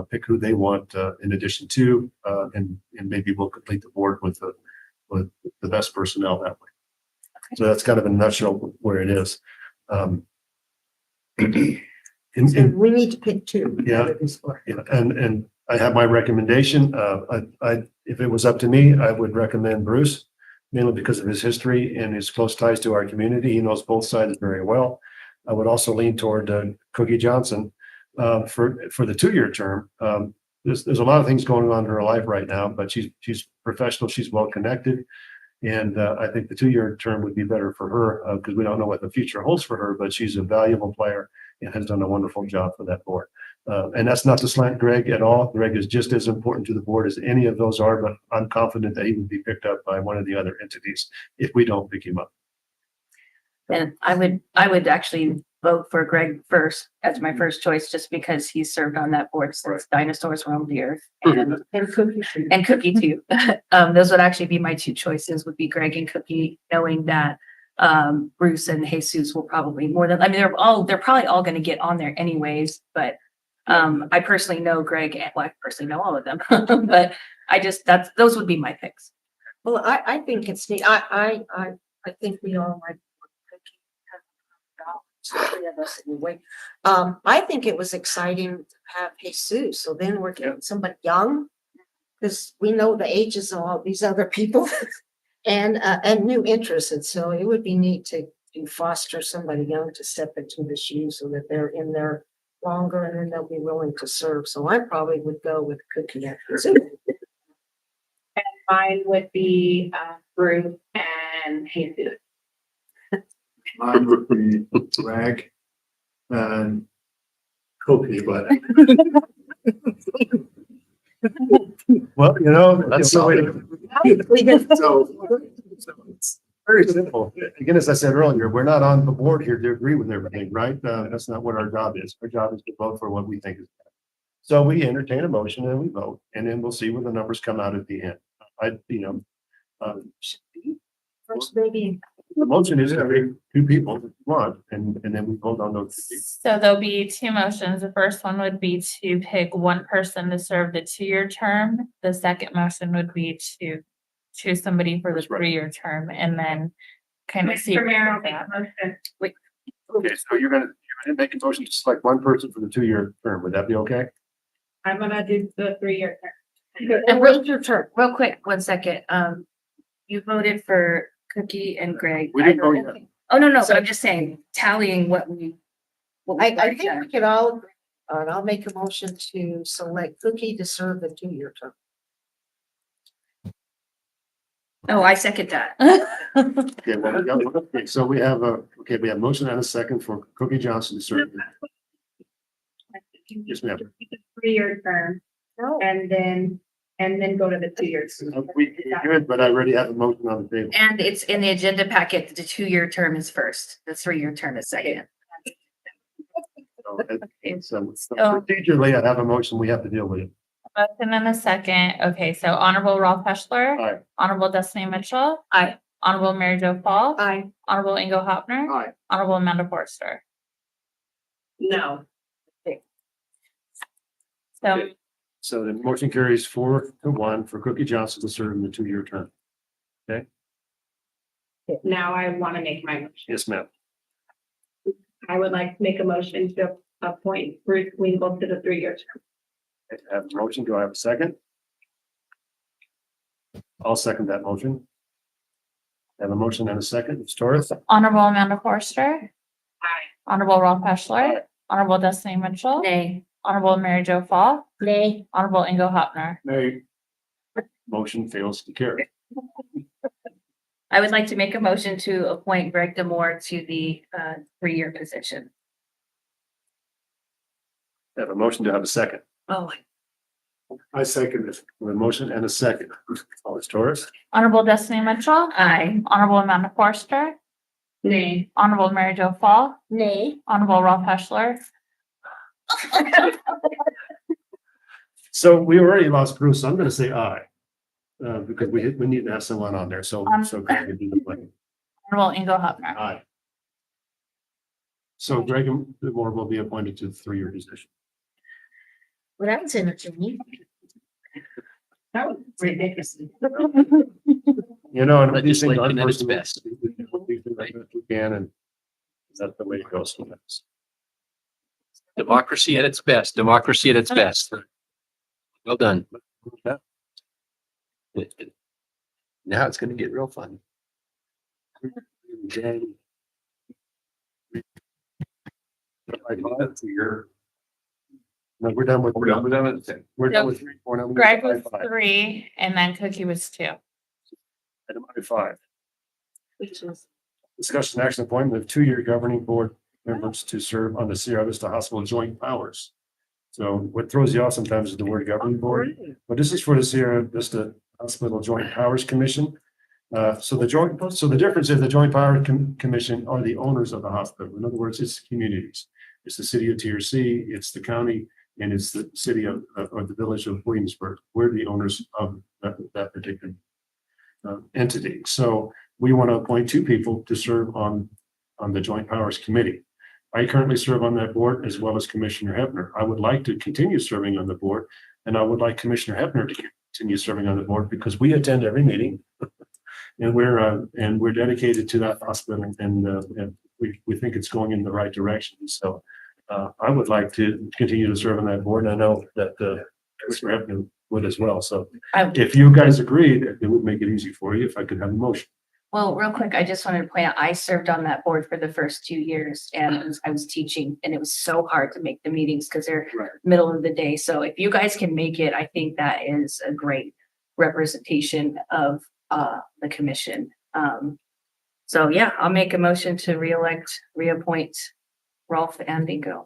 pick who they want in addition to, and maybe we'll complete the board with the best personnel that way. So that's kind of in a nutshell where it is. So we need to pick 2. Yeah. out of these 4. Yeah, and I have my recommendation. If it was up to me, I would recommend Bruce, mainly because of his history and his close ties to our community. He knows both sides very well. I would also lean toward Cookie Johnson for the 2-year term. There's a lot of things going on in her life right now, but she's professional. She's well connected. And I think the 2-year term would be better for her because we don't know what the future holds for her, but she's a valuable player and has done a wonderful job for that board. And that's not to slant Greg at all. Greg is just as important to the board as any of those are, but I'm confident that he would be picked up by one of the other entities if we don't pick him up. And I would actually vote for Greg first as my first choice, just because he's served on that board since dinosaurs roamed the earth. And Cookie too. And Cookie too. Those would actually be my 2 choices, would be Greg and Cookie, knowing that Bruce and Jesus will probably they're probably all going to get on there anyways, but I personally know Greg and I personally know all of them, but those would be my picks. Well, I think it's neat. I think we all like Cookie. 3 of us anyway. I think it was exciting to have Jesus. So then we're getting somebody young, because we know the ages of all these other people and new interests. And so it would be neat to foster somebody young to step into the shoes so that they're in there longer and then they'll be willing to serve. So I probably would go with Cookie after Jesus. And mine would be Bruce and Jesus. Mine would be Greg and Cookie, but Well, that's so it's very simple. Again, as I said earlier, we're not on the board here to agree with everything, right? That's not what our job is. Our job is to vote for what we think is best. So we entertain a motion and we vote, and then we'll see where the numbers come out at the end. First, maybe The motion is to pick 2 people that you want, and then we vote on those 2 people. So there'll be 2 motions. The first one would be to pick 1 person to serve the 2-year term. The second motion would be to choose somebody for the That's right. 3-year term, and then kind of see. Mr. Mayor, where I'll make that- a motion. Okay, so you're gonna make a motion to select 1 person for the 2-year term. Would that be okay? I'm gonna do the 3-year term. and wait your turn. Real quick, 1 second. You voted for Cookie and Greg. We didn't vote yet. Oh, no, but I'm just saying, tallying what we I already think done. we could all, agree on. I'll make a motion to select Cookie to serve the 2-year term. Oh, I second that. Okay, well, okay, so we have we have motion and a second for Cookie Johnson to serve. Yes, ma'am. 3-year term No, and then go to the 2 years. We good, but I already have a motion on the table. And it's in the agenda packet, the 2-year term is first, the 3-year term is second. So procedurally, I have a motion we have to deal with. Motion and a second. Okay, so Honorable Ralph Heschler. Aye. Honorable Destiny Mitchell. Aye. Honorable Mary Jo Fall. I, Honorable Ingo Hopner. Aye. Honorable Amanda Forster. No. So Okay. So the motion carries 4-1 for Cookie Johnson to serve in the 2-year term. Now I want to make my motion. Yes, ma'am. I would like to make a motion to appoint Bruce Winkle to the 3-year term. I have a motion. Do I have a second? I'll second that motion. I have a motion and a second. Ms. Torres? Honorable Amanda Forster. Aye. Honorable Ralph Heschler. Aye. Honorable Destiny Mitchell. Nay. Honorable Mary Jo Fall. nay, Honorable Ingo Hopner. Nay. Motion fails to carry. I would like to make a motion to appoint Greg Demore to the 3-year position. I have a motion to have a second. Oh, I second it. With a motion and a second. Ms. Torres? Honorable Destiny Mitchell. aye. Honorable Amanda Forster. Nay. Honorable Mary Jo Fall. nay. Honorable Ralph Heschler. So we already lost Bruce, so I'm gonna say aye. Because we need to have someone on there, so Greg can do the play. Honorable Ingo Hopner. Aye. So Greg Moore will be appointed to the 3-year position. Well, that was entertaining. That was ridiculous. You know, and these things. Legislation at its unforeseen, best. we do the best we can, and that's the way it goes sometimes. Democracy at its best, democracy at its best. Well done. Now it's gonna get real fun. No, we're done with. We're done with that. We're done with 3, 4, now we Greg go was to 5. 3 and then Cookie was 2. Item 5. Which is, Discussion action appointment of 2-year governing board members to serve on the Sierra Vista Hospital Joint Powers. So what throws you off sometimes is the word governing board, but this is for the Sierra Vista Hospital Joint Powers Commission. So the difference is the Joint Powers Commission are the owners of the hospital. In other words, it's communities. It's the city of TRC, it's the county, and it's the city of, or the village of Williamsburg. We're the owners of that particular entity. So we want to appoint 2 people to serve on the Joint Powers Committee. I currently serve on that board as well as Commissioner Hebner. I would like to continue serving on the board, and I would like Commissioner Hebner to continue serving on the board because we attend every meeting. And we're dedicated to that hospital, and we think it's going in the right direction. So I would like to continue to serve on that board, and I know that Commissioner Hebner would as well. So if you guys agreed, it would make it easy for you if I could have a motion. Well, real quick, I just wanted to point out, I served on that board for the first 2 years and I was teaching and it was so hard to make the meetings because they're Right. middle of the day. So if you guys can make it, I think that is a great representation of the commission. So yeah, I'll make a motion to reappoint Rolf and Ingo.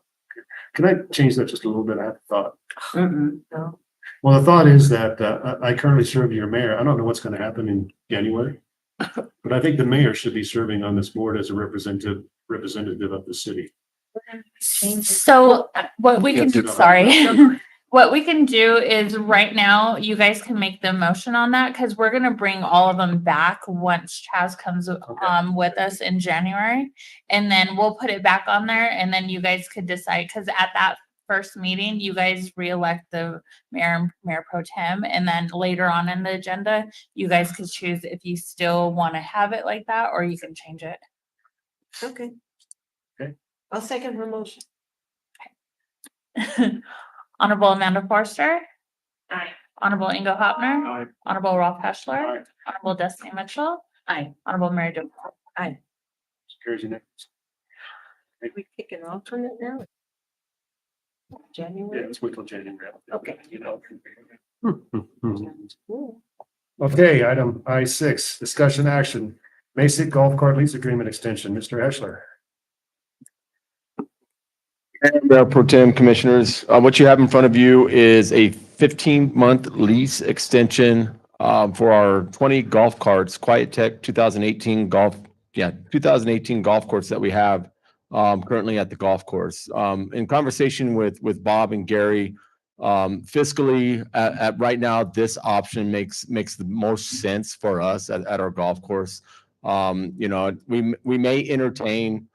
Can I change that just a little bit? I have a thought. So, Well, the thought is that I currently serve your mayor. I don't know what's going to happen in January. But I think the mayor should be serving on this board as a representative of the city. So what we You have can, to- sorry. What we can do is right now, you guys can make the motion on that because we're gonna bring all of them back once Chaz comes with us in January. And then we'll put it back on there and then you guys could decide, because at that first meeting, you guys reelect the mayor and mayor pro tem. And then later on in the agenda, you guys could choose if you still want to have it like that, or you can change it. okay. Okay. I'll second her motion. Honorable Amanda Forster. Aye. Honorable Ingo Hopner. Aye. Honorable Ralph Heschler. Aye. Honorable Destiny Mitchell. aye. Honorable Mary Jo. Aye. Carries unanimous. We pick an alternate now? Yeah, January? let's wait till January. Okay. You know. Ooh. Okay, item I6, discussion action, Basic Golf Cart Lease Agreement Extension, Mr. Eschler. Mayor Pro Tem Commissioners, what you have in front of you is a 15-month lease extension for our 20 golf carts, Quiet Tech 2018 golf course that we have currently at the golf course. In conversation with Bob and Gary, fiscally at right now, this option makes the most sense for us at our golf course. We may entertain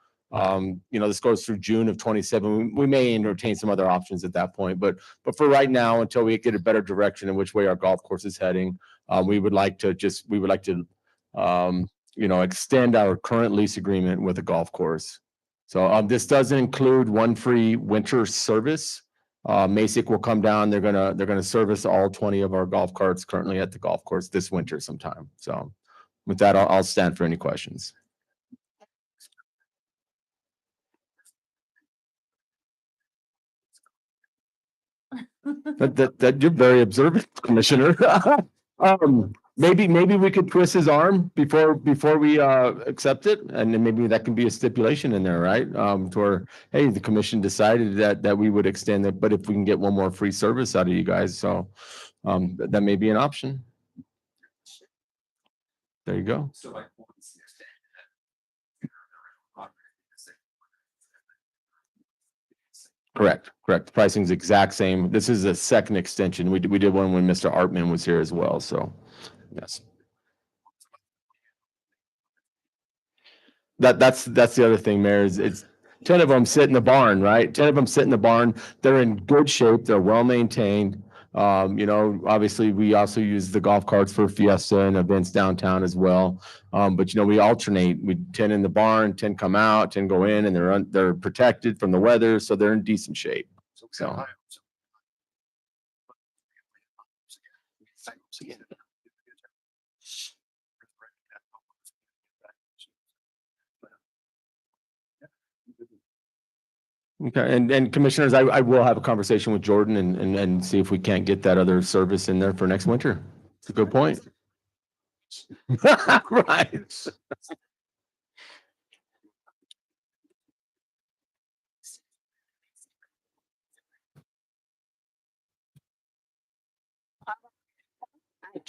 this goes through June of 27. We may entertain some other options at that point, but for right now, until we get a better direction in which way our golf course is heading, we would like to extend our current lease agreement with the golf course. So this doesn't include one free winter service. Masick will come down. They're gonna service all 20 of our golf carts currently at the golf course this winter sometime. So with that, I'll stand for any questions. That you're very observant, Commissioner. Maybe we could twist his arm before we accept it, and then maybe that can be a stipulation in there, right? To where, hey, the commission decided that we would extend it, but if we can get one more free service out of you guys, so that may be an option. There you go. So like. Correct. The pricing's exact same. This is a second extension. We did one when Mr. Artman was here as well, so yes. That's the other thing, Mayor, is it's 10 of them sit in the barn, right? 10 of them sit in the barn. They're in good shape. They're well maintained. Obviously we also use the golf carts for Fiesta and events downtown as well. But we alternate. We 10 in the barn, 10 come out, 10 go in, and they're protected from the weather, so they're in decent shape. So. Okay, and commissioners, I will have a conversation with Jordan and see if we can't get that other service in there for next winter. It's a good point. Right.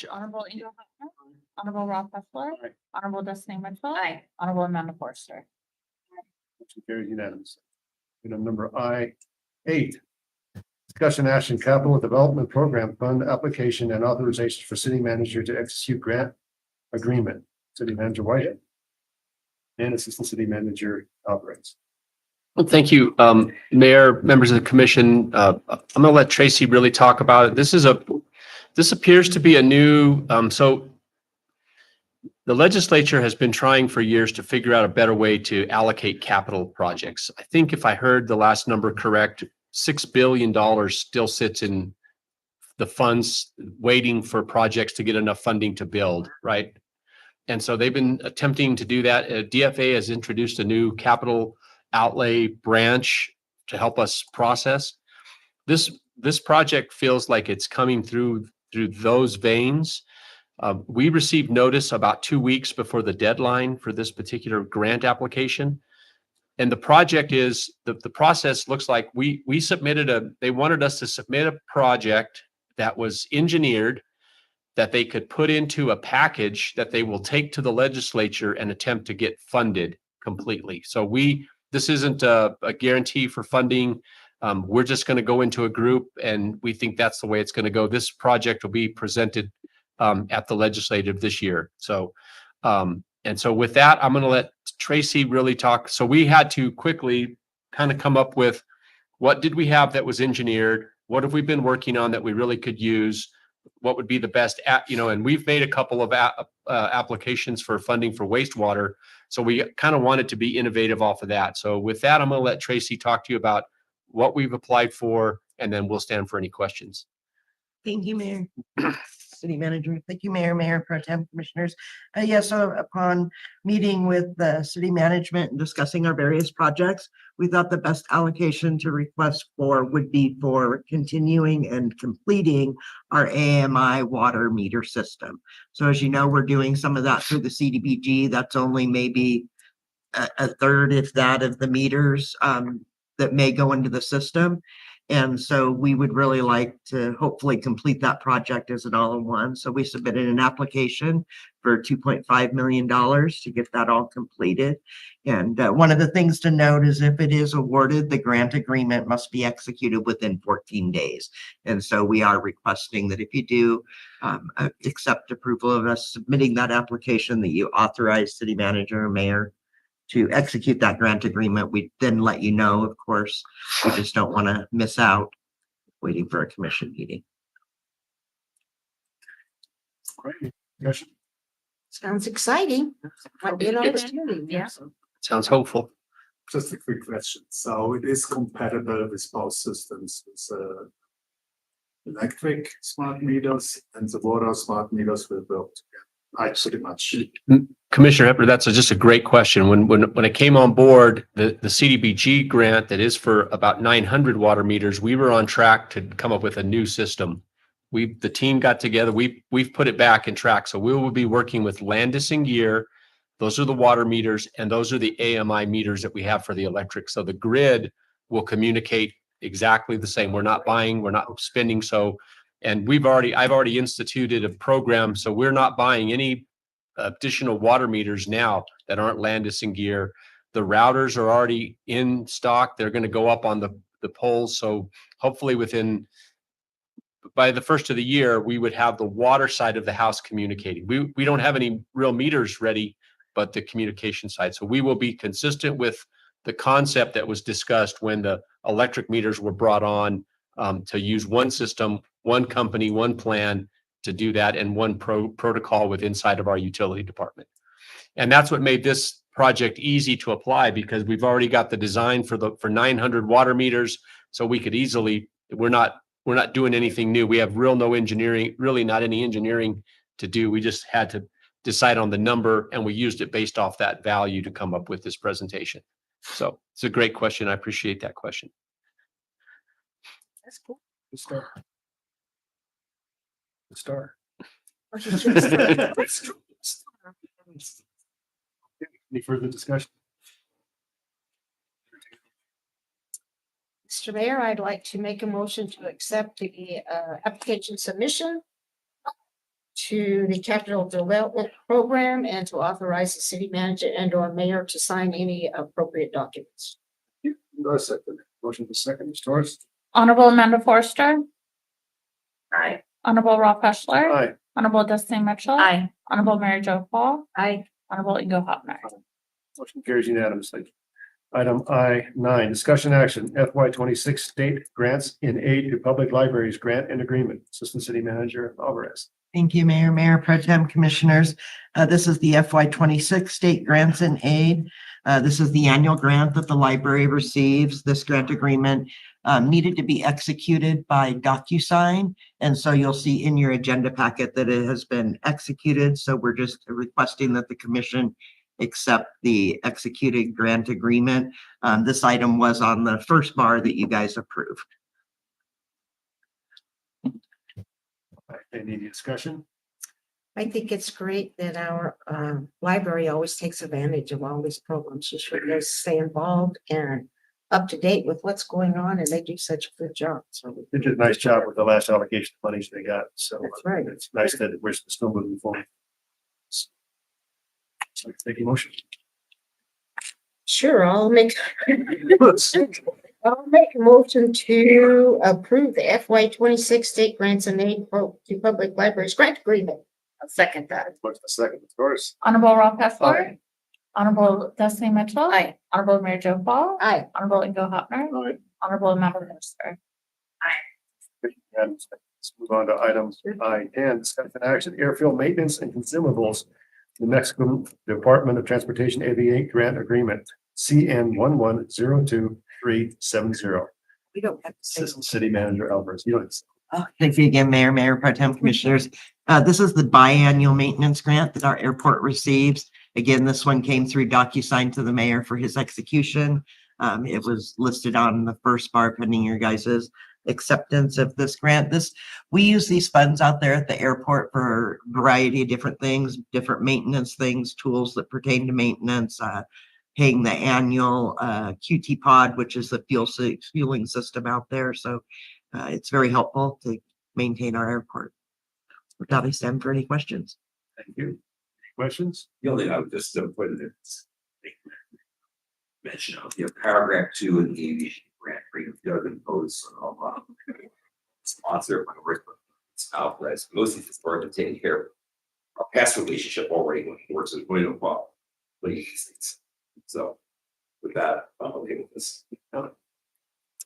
Honorable Angel Huffman, Honorable Rob Hessler, Aye. Honorable Destiny Mitchell. Aye. Honorable Amanda Forster. Motion carried unanimously. Item number I8, discussion action, capital development program fund application and authorization for city manager to execute grant agreement. City Manager Whitehead and Assistant City Manager Alvarez. Well, thank you, Mayor, members of the commission. I'm gonna let Tracy really talk about it. This appears to be a new, so the legislature has been trying for years to figure out a better way to allocate capital projects. I think if I heard the last number correct, $6 billion still sits in the funds waiting for projects to get enough funding to build, right? And so they've been attempting to do that. DFA has introduced a new capital outlay branch to help us process. This project feels like it's coming through those veins. We received notice about 2 weeks before the deadline for this particular grant application. And the project is, the process looks like we submitted they wanted us to submit a project that was engineered that they could put into a package that they will take to the legislature and attempt to get funded completely. So this isn't a guarantee for funding. We're just going to go into a group, and we think that's the way it's going to go. This project will be presented at the legislative this year. So, and so with that, I'm going to let Tracy really talk. So we had to quickly kind of come up with what did we have that was engineered? What have we been working on that we really could use? What would be the best, and we've made a couple of applications for funding for wastewater. So we kind of wanted to be innovative off of that. So with that, I'm going to let Tracy talk to you about what we've applied for, and then we'll stand for any questions. Thank you, Mayor. City Manager. Thank you, Mayor Pro Tem Commissioners. Yes, so upon meeting with the city management and discussing our various projects, we thought the best allocation to request for would be for continuing and completing our AMI water meter system. So as you know, we're doing some of that through the CDBG. That's only maybe a third, if that, of the meters that may go into the system. And so we would really like to hopefully complete that project as an all-in-one. So we submitted an application for $2.5 million to get that all completed. And one of the things to note is if it is awarded, the grant agreement must be executed within 14 days. And so we are requesting that if you do accept approval of us submitting that application, that you authorize city manager or mayor to execute that grant agreement. We then let you know, of course. We just don't want to miss out waiting for a commission meeting. Great. Discussion? Sounds exciting. Might be an opportunity. Yeah. Sounds hopeful. Just a quick question. So it is compatible with both systems, with electric smart meters and the water smart meters will work together. I pretty much. Commissioner Hepler, that's just a great question. When it came on board, the CDBG grant that is for about 900 water meters, we were on track to come up with a new system. The team got together, we've put it back in track. So we will be working with Landis and Gear. Those are the water meters and those are the AMI meters that we have for the electric. So the grid will communicate exactly the same. We're not buying, we're not spending. So, and I've already instituted a program. So we're not buying any additional water meters now that aren't Landis and Gear. The routers are already in stock. They're going to go up on the poles. So hopefully by the first of the year, we would have the water side of the house communicating. We don't have any real meters ready, but the communication side. So we will be consistent with the concept that was discussed when the electric meters were brought on, to use one system, one company, one plan to do that, and one protocol with inside of our utility department. And that's what made this project easy to apply, because we've already got the design for 900 water meters. So we could easily, we're not doing anything new. We have no engineering, really not any engineering to do. We just had to decide on the number and we used it based off that value to come up with this presentation. So it's a great question. I appreciate that question. That's cool. Good start. Good start. Any further discussion? Mr. Mayor, I'd like to make a motion to accept the application submission to the capital development program and to authorize the city manager and or mayor to sign any appropriate documents. No second. Motion to second, Ms. Torres. Honorable Amanda Forrester, Aye. Honorable Ralph Eschler, Aye. Honorable Destiny Mitchell. Aye. Honorable Mary Jo Paul, Aye. Honorable Ingo Hopner. Motion carries unanimously. Item I9, discussion action, FY26 state grants in aid to public libraries grant and agreement. Assistant City Manager Alvarez. Thank you, Mayor Pro Tem Commissioners. This is the FY26 State Grants and Aid. This is the annual grant that the library receives. This grant agreement needed to be executed by DocuSign. And so you'll see in your agenda packet that it has been executed. So we're just requesting that the commission accept the executed grant agreement. This item was on the first bar that you guys approved. Any discussion? I think it's great that our library always takes advantage of all these programs. You should guys stay involved and up to date with what's going on, and they do such a good job. So They did a nice job with the last allocation of monies they got. So That's right. It's nice that we're still moving forward. So take a motion. sure, I'll make a motion to approve the FY26 state grants and aid to public libraries grant agreement. I'll second that. What's the second, of course? Honorable Ralph Eschler, Aye. Honorable Destiny Mitchell. Aye. Honorable Mary Jo Paul, Aye. Honorable Ingo Hopner, All right. Honorable Amanda Forrester. Let's move on to item I10, discussion action, airfield maintenance and consumables. New Mexico Department of Transportation Aviate Grant Agreement, CN 1102370. We don't have to say. Assistant City Manager Alvarez. You don't. Thank you again, Mayor Pro Tem Commissioners. This is the biannual maintenance grant that our airport receives. Again, this one came through DocuSign to the mayor for his execution. It was listed on the first bar pending your guys's acceptance of this grant. We use these funds out there at the airport for a variety of different things, different maintenance things, tools that pertain to maintenance, paying the annual QT pod, which is the fueling system out there. So it's very helpful to maintain our airport. With that, I stand for any questions. Thank you. Questions? The only thing I would just put in is mention of paragraph 2 in the aviation grant agreement does impose sponsor by Southwest. Most of this work is taken care of. Our past relationship already went forward, so we don't follow these things. So with that, I'm okay with this.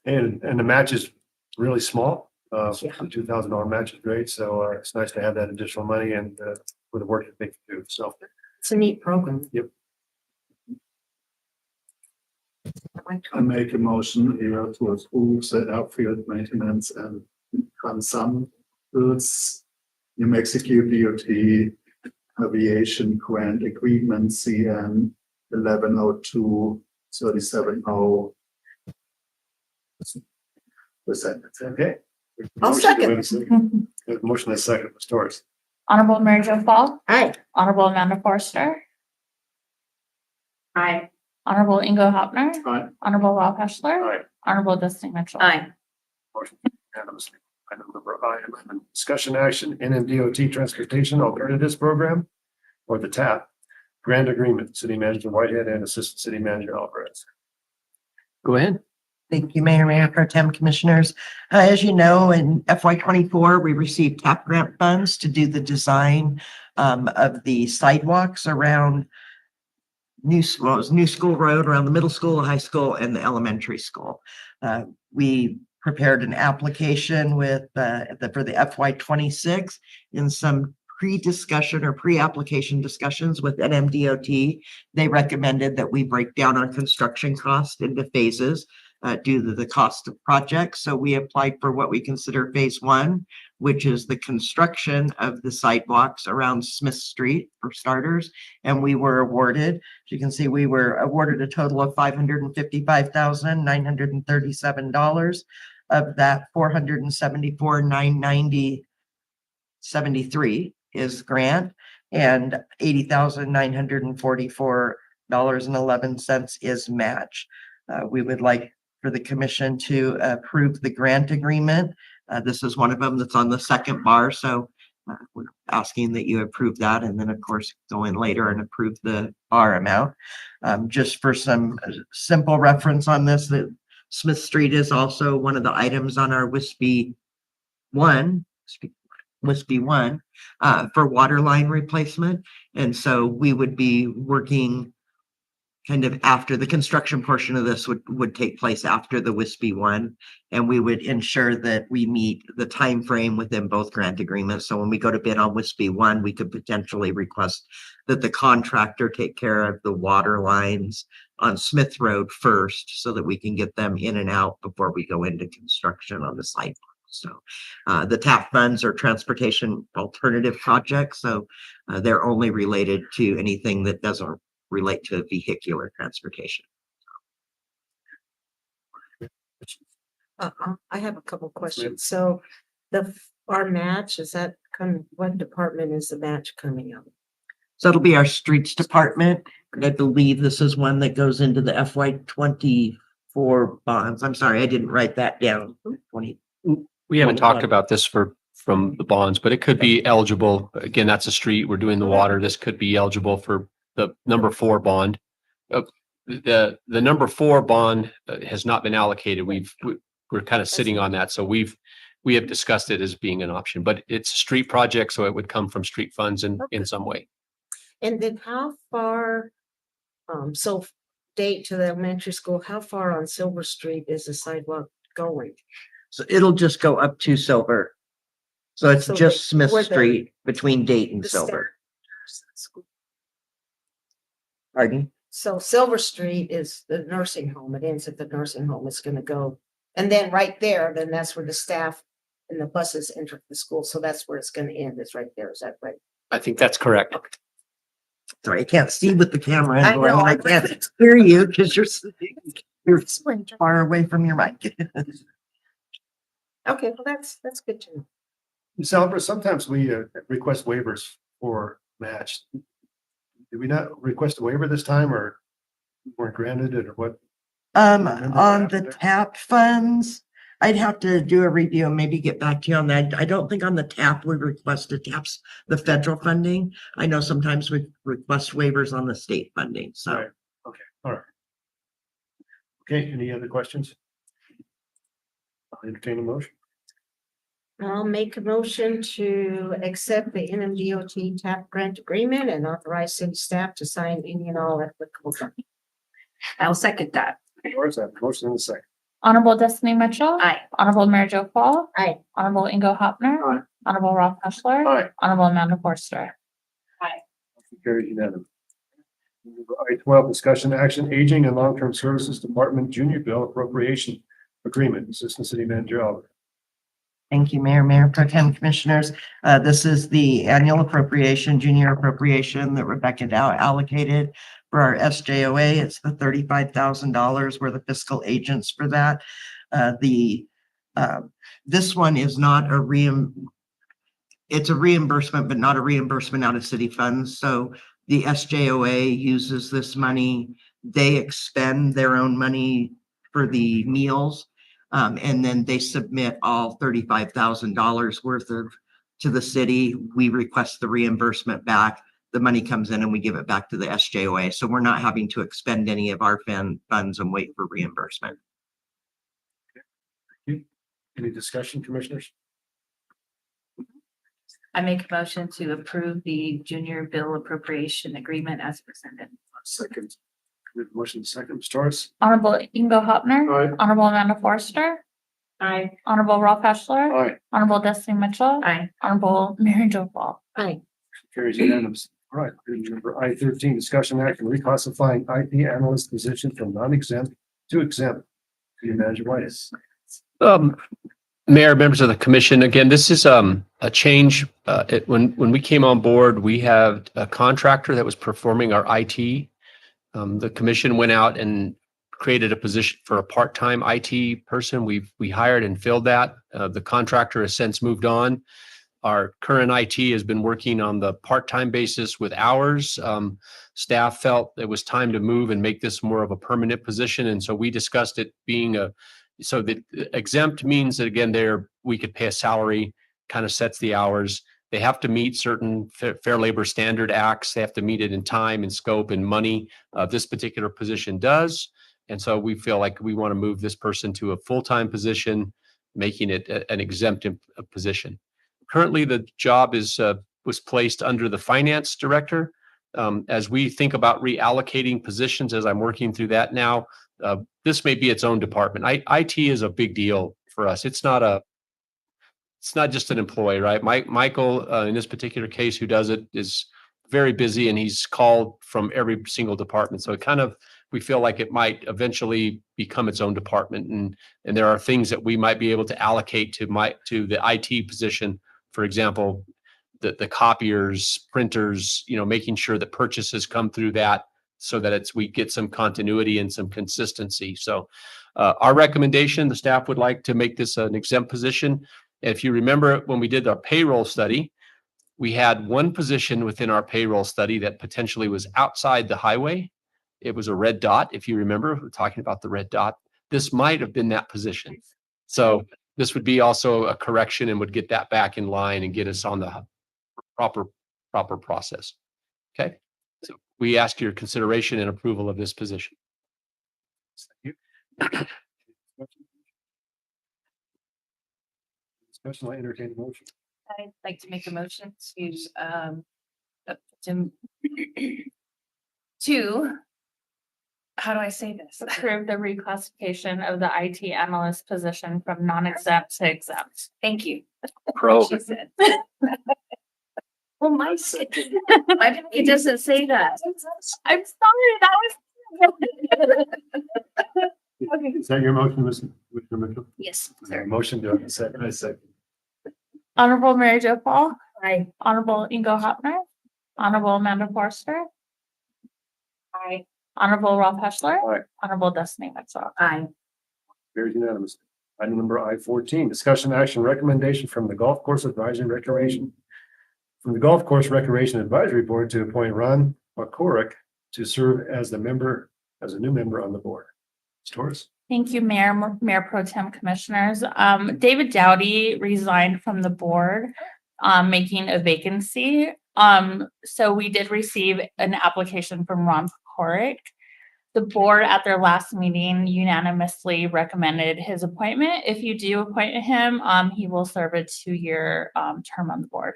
And the match is really small. Yeah. The $2,000 match is great. So it's nice to have that additional money and for the work that they can do. So It's a neat program. Yep. I make a motion here to approve the airfield maintenance and some goods. New Mexico DOT aviation grant agreement CN 1102-37. okay. I'll second. Motion is second, Ms. Torres. Honorable Mary Jo Fall, Aye. Honorable Amanda Forster, Aye. Honorable Ingo Hopner, Aye. Honorable Rob Heschler, Aye. Honorable Dustin Mitchell. Aye. Motion unanimous. Item number I, discussion action, NMDOT Transportation Alternatives Program, or the TAP, grant agreement, City Manager Whitehead and Assistant City Manager Alvarez. Go ahead. Thank you, Mayor Pro Tem Commissioners. As you know, in FY24, we received TAP grant funds to do the design of the sidewalks around New School Road, around the middle school, high school, and the elementary school. We prepared an application with for the FY26 in some pre-discussion or pre-application discussions with NMDOT. They recommended that we break down our construction cost into phases due to the cost of projects. So we applied for what we consider phase 1, which is the construction of the sidewalks around Smith Street for starters. And we were awarded, as you can see, we were awarded a total of $555,937. Of that, $474,990.73 is grant, and $80,944.11 is match. We would like for the commission to approve the grant agreement. This is one of them that's on the second bar, so we're asking that you approve that, and then of course go in later and approve the bar amount. Just for some simple reference on this, that Smith Street is also one of the items on our WISP 1 for water line replacement. And so we would be working kind of after the construction portion of this would take place after the WISP 1, and we would ensure that we meet the time frame within both grant agreements. So when we go to bid on WISP 1, we could potentially request that the contractor take care of the water lines on Smith Road first, so that we can get them in and out before we go into construction on the site. So the TAP funds are transportation alternative projects, so they're only related to anything that doesn't relate to vehicular transportation. I have a couple questions. So our match, what department is the match coming out? So it'll be our streets department. I believe this is one that goes into the FY24 bonds. I'm sorry, I didn't write that down. 20. We haven't talked about this from the bonds, but it could be eligible. Again, that's a street. We're doing the water. This could be eligible for the number 4 bond. The number 4 bond has not been allocated. We're kind of sitting on that. So we have discussed it as being an option, but it's a street project, so it would come from street funds in some way. And then how far, so date to the elementary school, how far on Silver Street is the sidewalk going? So it'll just go up to Silver. So it's So just Smith where the- Street between Date and the Silver. stairs? Pardon? So Silver Street is the nursing home. It ends at the nursing home. It's gonna go. And then right there, then that's where the staff and the buses enter the school. So that's where it's gonna end, is right there. Is that right? I think that's correct. Sorry, I can't see with the camera. I anymore, know, and I can't hear you because you're far away from your mic. Okay, well, that's good to know. Ms. Albert, sometimes we request waivers for match. Did we not request a waiver this time or weren't granted it or what? Remember what On happened the there? TAP funds, I'd have to do a review and maybe get back to you on that. I don't think on the TAP we requested TAPs, the federal funding. I know sometimes we request waivers on the state funding, so. Right. Okay, all right. Okay, any other questions? I'll entertain a motion. I'll make a motion to accept the NMDOT TAP grant agreement and authorize city staff to sign any and all applicable documents. I'll second that. Doris, I have a motion in a second. Honorable Destiny Mitchell. Aye. Honorable Mary Jo Paul. Aye. Honorable Ingo Hopner. Aye. Honorable Ralph Hessler. Aye. Honorable Amanda Forster. Motion carried unanimously. I-12, discussion action, aging and long-term services department junior bill appropriation agreement, Assistant City Manager Albert. Thank you, Mayor Pro Tem Commissioners. This is the annual appropriation, junior appropriation that Rebecca Dow allocated for our SJOA. It's the $35,000. We're the fiscal agents for that. This one is not it's a reimbursement, but not a reimbursement out of city funds. So the SJOA uses this money. They expend their own money for the meals. And then they submit all $35,000 worth of to the city. We request the reimbursement back. The money comes in and we give it back to the SJOA. So we're not having to expend any of our funds and wait for reimbursement. Any discussion, commissioners? I make a motion to approve the junior bill appropriation agreement as presented. Second. We have a motion second, Ms. Torres. Honorable Ingo Hopner. Aye. Honorable Amanda Forster. Aye. Honorable Ralph Hessler. Aye. Honorable Destiny Mitchell. Aye. Honorable Mary Jo Paul. Aye. Carries unanimous. All right, item number I-13, discussion action reclassifying IT analyst position from non-exempt to exempt. City Manager White. Mayor, members of the commission, again, this is a change. When we came on board, we had a contractor that was performing our IT. The commission went out and created a position for a part-time IT person. We hired and filled that. The contractor has since moved on. Our current IT has been working on the part-time basis with hours. Staff felt it was time to move and make this more of a permanent position. And so we discussed it being so that exempt means that again, we could pay a salary, kind of sets the hours. They have to meet certain Fair Labor Standard Acts. They have to meet it in time and scope and money. This particular position does. And so we feel like we want to move this person to a full-time position, making it an exempt position. Currently, the job was placed under the finance director. As we think about reallocating positions, as I'm working through that now, this may be its own department. IT is a big deal for us. It's not just an employee, right? Michael, in this particular case, who does it, is very busy and he's called from every single department. So we feel like it might eventually become its own department. And there are things that we might be able to allocate to the IT position. For example, the copiers, printers, making sure that purchases come through that so that we get some continuity and some consistency. So our recommendation, the staff would like to make this an exempt position. If you remember when we did our payroll study, we had one position within our payroll study that potentially was outside the highway. It was a red dot. If you remember, we're talking about the red dot. This might have been that position. So this would be also a correction and would get that back in line and get us on the proper process. Okay. So we ask your consideration and approval of this position. Thank you. Discussion, I entertain a motion. I'd like to make a motion to how do I say this? Approve the reclassification of the IT analyst position from non-exempt to exempt. Thank you. Pro. She said. Well, my it doesn't say that. I'm sorry, that was. Is that your motion, Mr. Mitchell? Yes, Is there a sir. motion to have a second? I second. Honorable Mary Jo Paul, Aye. Honorable Ingo Hopner, Honorable Amanda Forster, Aye. Honorable Ralph Heschler, Aye. Honorable Destiny Mitchell. Aye. Carries unanimously. Item number I-14, discussion action recommendation from the Golf Course Advisory Recreation. From the Golf Course Recreation Advisory Board to appoint Ron McCorrick to serve as a new member on the board. Ms. Torres? Thank you, Mayor Pro Tem Commissioners. David Dowdy resigned from the board, making a vacancy. So we did receive an application from Ron Korick. The board at their last meeting unanimously recommended his appointment. If you do appoint him, he will serve a 2-year term on the board.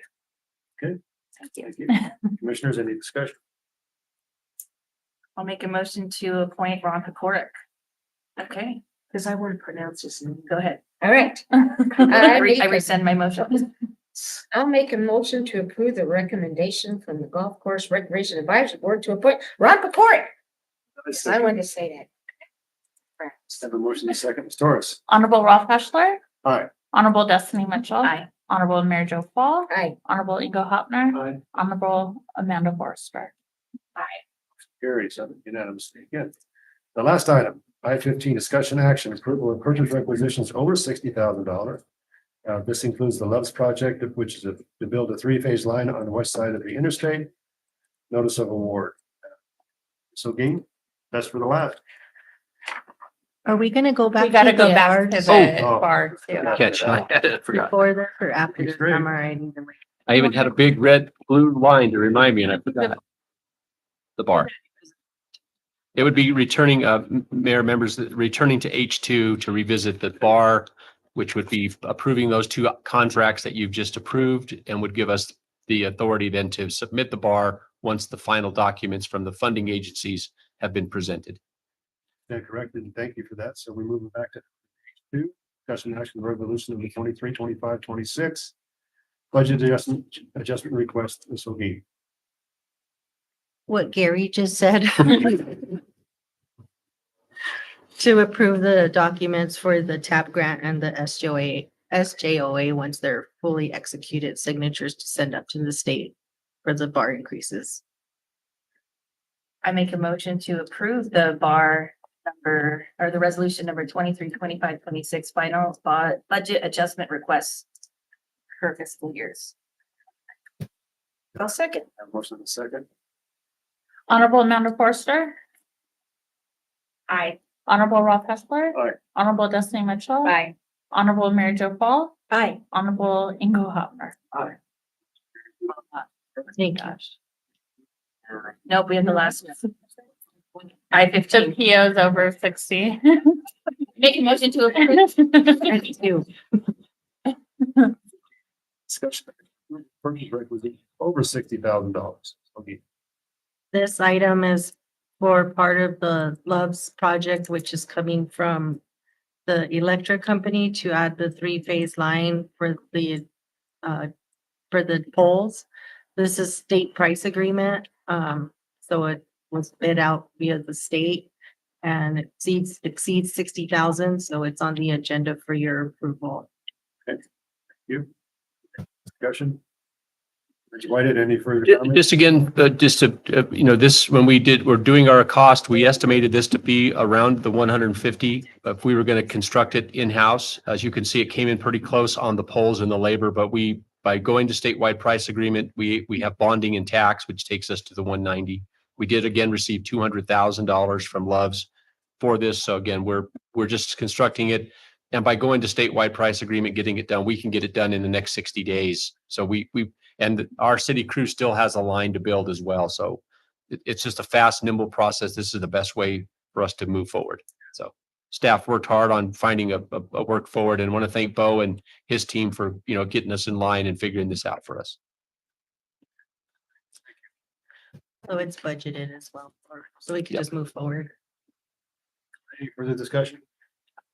Okay. Thank you. Thank you. Commissioners, any discussion? I'll make a motion to appoint Ron Pecoric. Okay, because I want to pronounce his name. Go ahead. All right. I rescind my motion. I'll make a motion to approve the recommendation from the Golf Course Recreation Advisory Board to appoint Ron Pecoric. I wanted to say that. Have a motion in a second. Ms. Torres? Honorable Ralph Heschler, Aye. Honorable Destiny Mitchell. Aye. Honorable Mary Jo Paul, Aye. Honorable Ingo Hopner, Aye. Honorable Amanda Forster. Carries unanimously again. The last item, I-15, discussion action, approval of purchase requisitions over $60,000. This includes the Loves Project, which is to build a 3-phase line on the west side of the interstate. Notice of award. So Dean, that's for the last. Are we gonna go back? We gotta to go the back to ours the Oh. bar too. Catch, I forgot. Before this or after It's this? great. I'm already. I even had a big red blue line to remind me and I forgot. The bar. It would be returning, mayor members, returning to H2 to revisit the bar, which would be approving those 2 contracts that you've just approved and would give us the authority then to submit the bar once the final documents from the funding agencies have been presented. Stand corrected, and thank you for that. So we're moving back to H2, discussion action resolution number 23, 25, 26. Budget adjustment request, Ms. O'Gee. What Gary just said. To approve the documents for the TAP grant and the SJOA once they're fully executed signatures to send up to the state for the bar increases. I make a motion to approve the bar number, or the resolution number 23, 25, 26 final budget adjustment requests per fiscal years. I'll second. Have a motion in a second. Honorable Amanda Forster, Aye. Honorable Ralph Heschler. Aye. Honorable Destiny Mitchell. Aye. Honorable Mary Jo Paul, Aye. Honorable Ingo Hopner. Thank you. Nope, we have the last. The I-15. PO is over 60. Make a motion to approve. Thank you. Discussion. Purchase requisition over $60,000. Okay. This item is for part of the Loves project, which is coming from the electric company to add the 3-phase line for the poles. This is state price agreement. So it was bid out via the state and it exceeds 60,000. So it's on the agenda for your approval. Discussion. Mr. Whitehead, any further comments? Just again, just to, this, when we're doing our cost, we estimated this to be around the 150. If we were going to construct it in-house, as you can see, it came in pretty close on the poles and the labor, but by going to statewide price agreement, we have bonding and tax, which takes us to the 190. We did again receive $200,000 from Loves for this. So again, we're just constructing it. And by going to statewide price agreement, getting it done, we can get it done in the next 60 days. So and our city crew still has a line to build as well. So it's just a fast, nimble process. This is the best way for us to move forward. So staff worked hard on finding a work forward, and want to thank Bo and his team for, getting us in line and figuring this out for us. So it's budgeted as well, so we can Yep. just move forward. Any further discussion?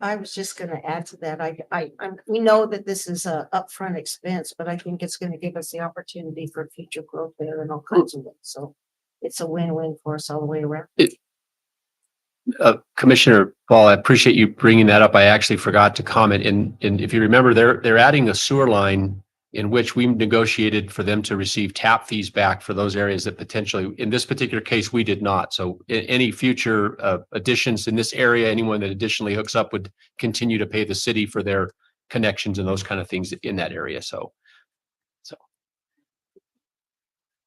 I was just gonna add to that. We know that this is a upfront expense, but I think it's gonna give us the opportunity for future growth there and all kinds of ways. So it's a win-win for us all the way around. Commissioner Paul, I appreciate you bringing that up. I actually forgot to comment. And if you remember, they're adding a sewer line in which we negotiated for them to receive tap fees back for those areas that potentially, in this particular case, we did not. So any future additions in this area, anyone that additionally hooks up would continue to pay the city for their connections and those kind of things in that area. So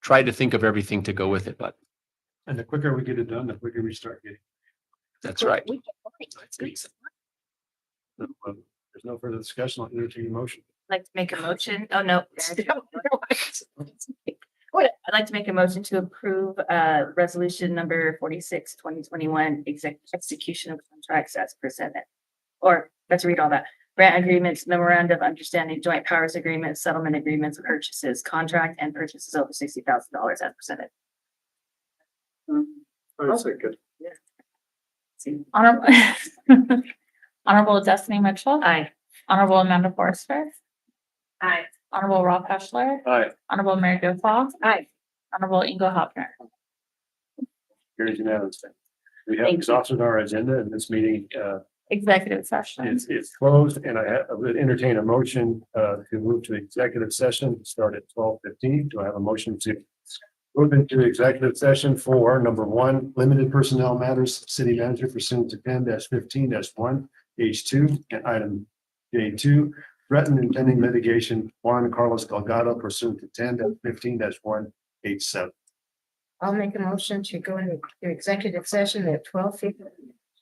try to think of everything to go with it, but And the quicker we get it done, the quicker we start getting. that's right. There's no further discussion. I'll entertain a motion. I'd like to make a motion. Oh, no. I'd like to make a motion to approve resolution number 46, 2021, execution of contracts as presented. Or let's read all that. Grant agreements, memorandum of understanding, joint powers agreements, settlement agreements, purchases, contract and purchases over $60,000 as presented. Honorable Honorable Destiny Mitchell. Aye. Honorable Amanda Forrester. Aye. Honorable Rob Heschler. Aye. Honorable Mary Jo Falk. Aye. Honorable Ingo Hopner. Carries unanimously. We have Thank you. exhausted our agenda and this meeting Executive session. is closed and I would entertain a motion to move to executive session, start at 12:15. Do I have a motion to move into executive session for number one, limited personnel matters, city manager pursuant to 10-15-1, H2, and item J2, threatened and pending litigation, Juan Carlos Delgado pursuant to 10-15-1, H7. I'll make a motion to go into executive session at 12:50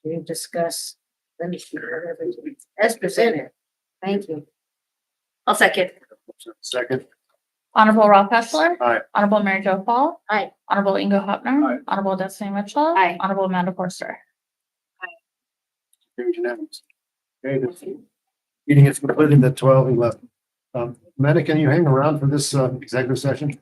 to discuss. Let me see, as presented. Thank you. I'll second. Second. Honorable Rob Heschler. Aye. Honorable Mary Jo Falk. Aye. Honorable Ingo Hopner. Aye. Honorable Destiny Mitchell. Aye. Honorable Amanda Forster. Carries unanimously. Okay, the meeting is completed at 12:11. Amanda, can you hang around for this executive session?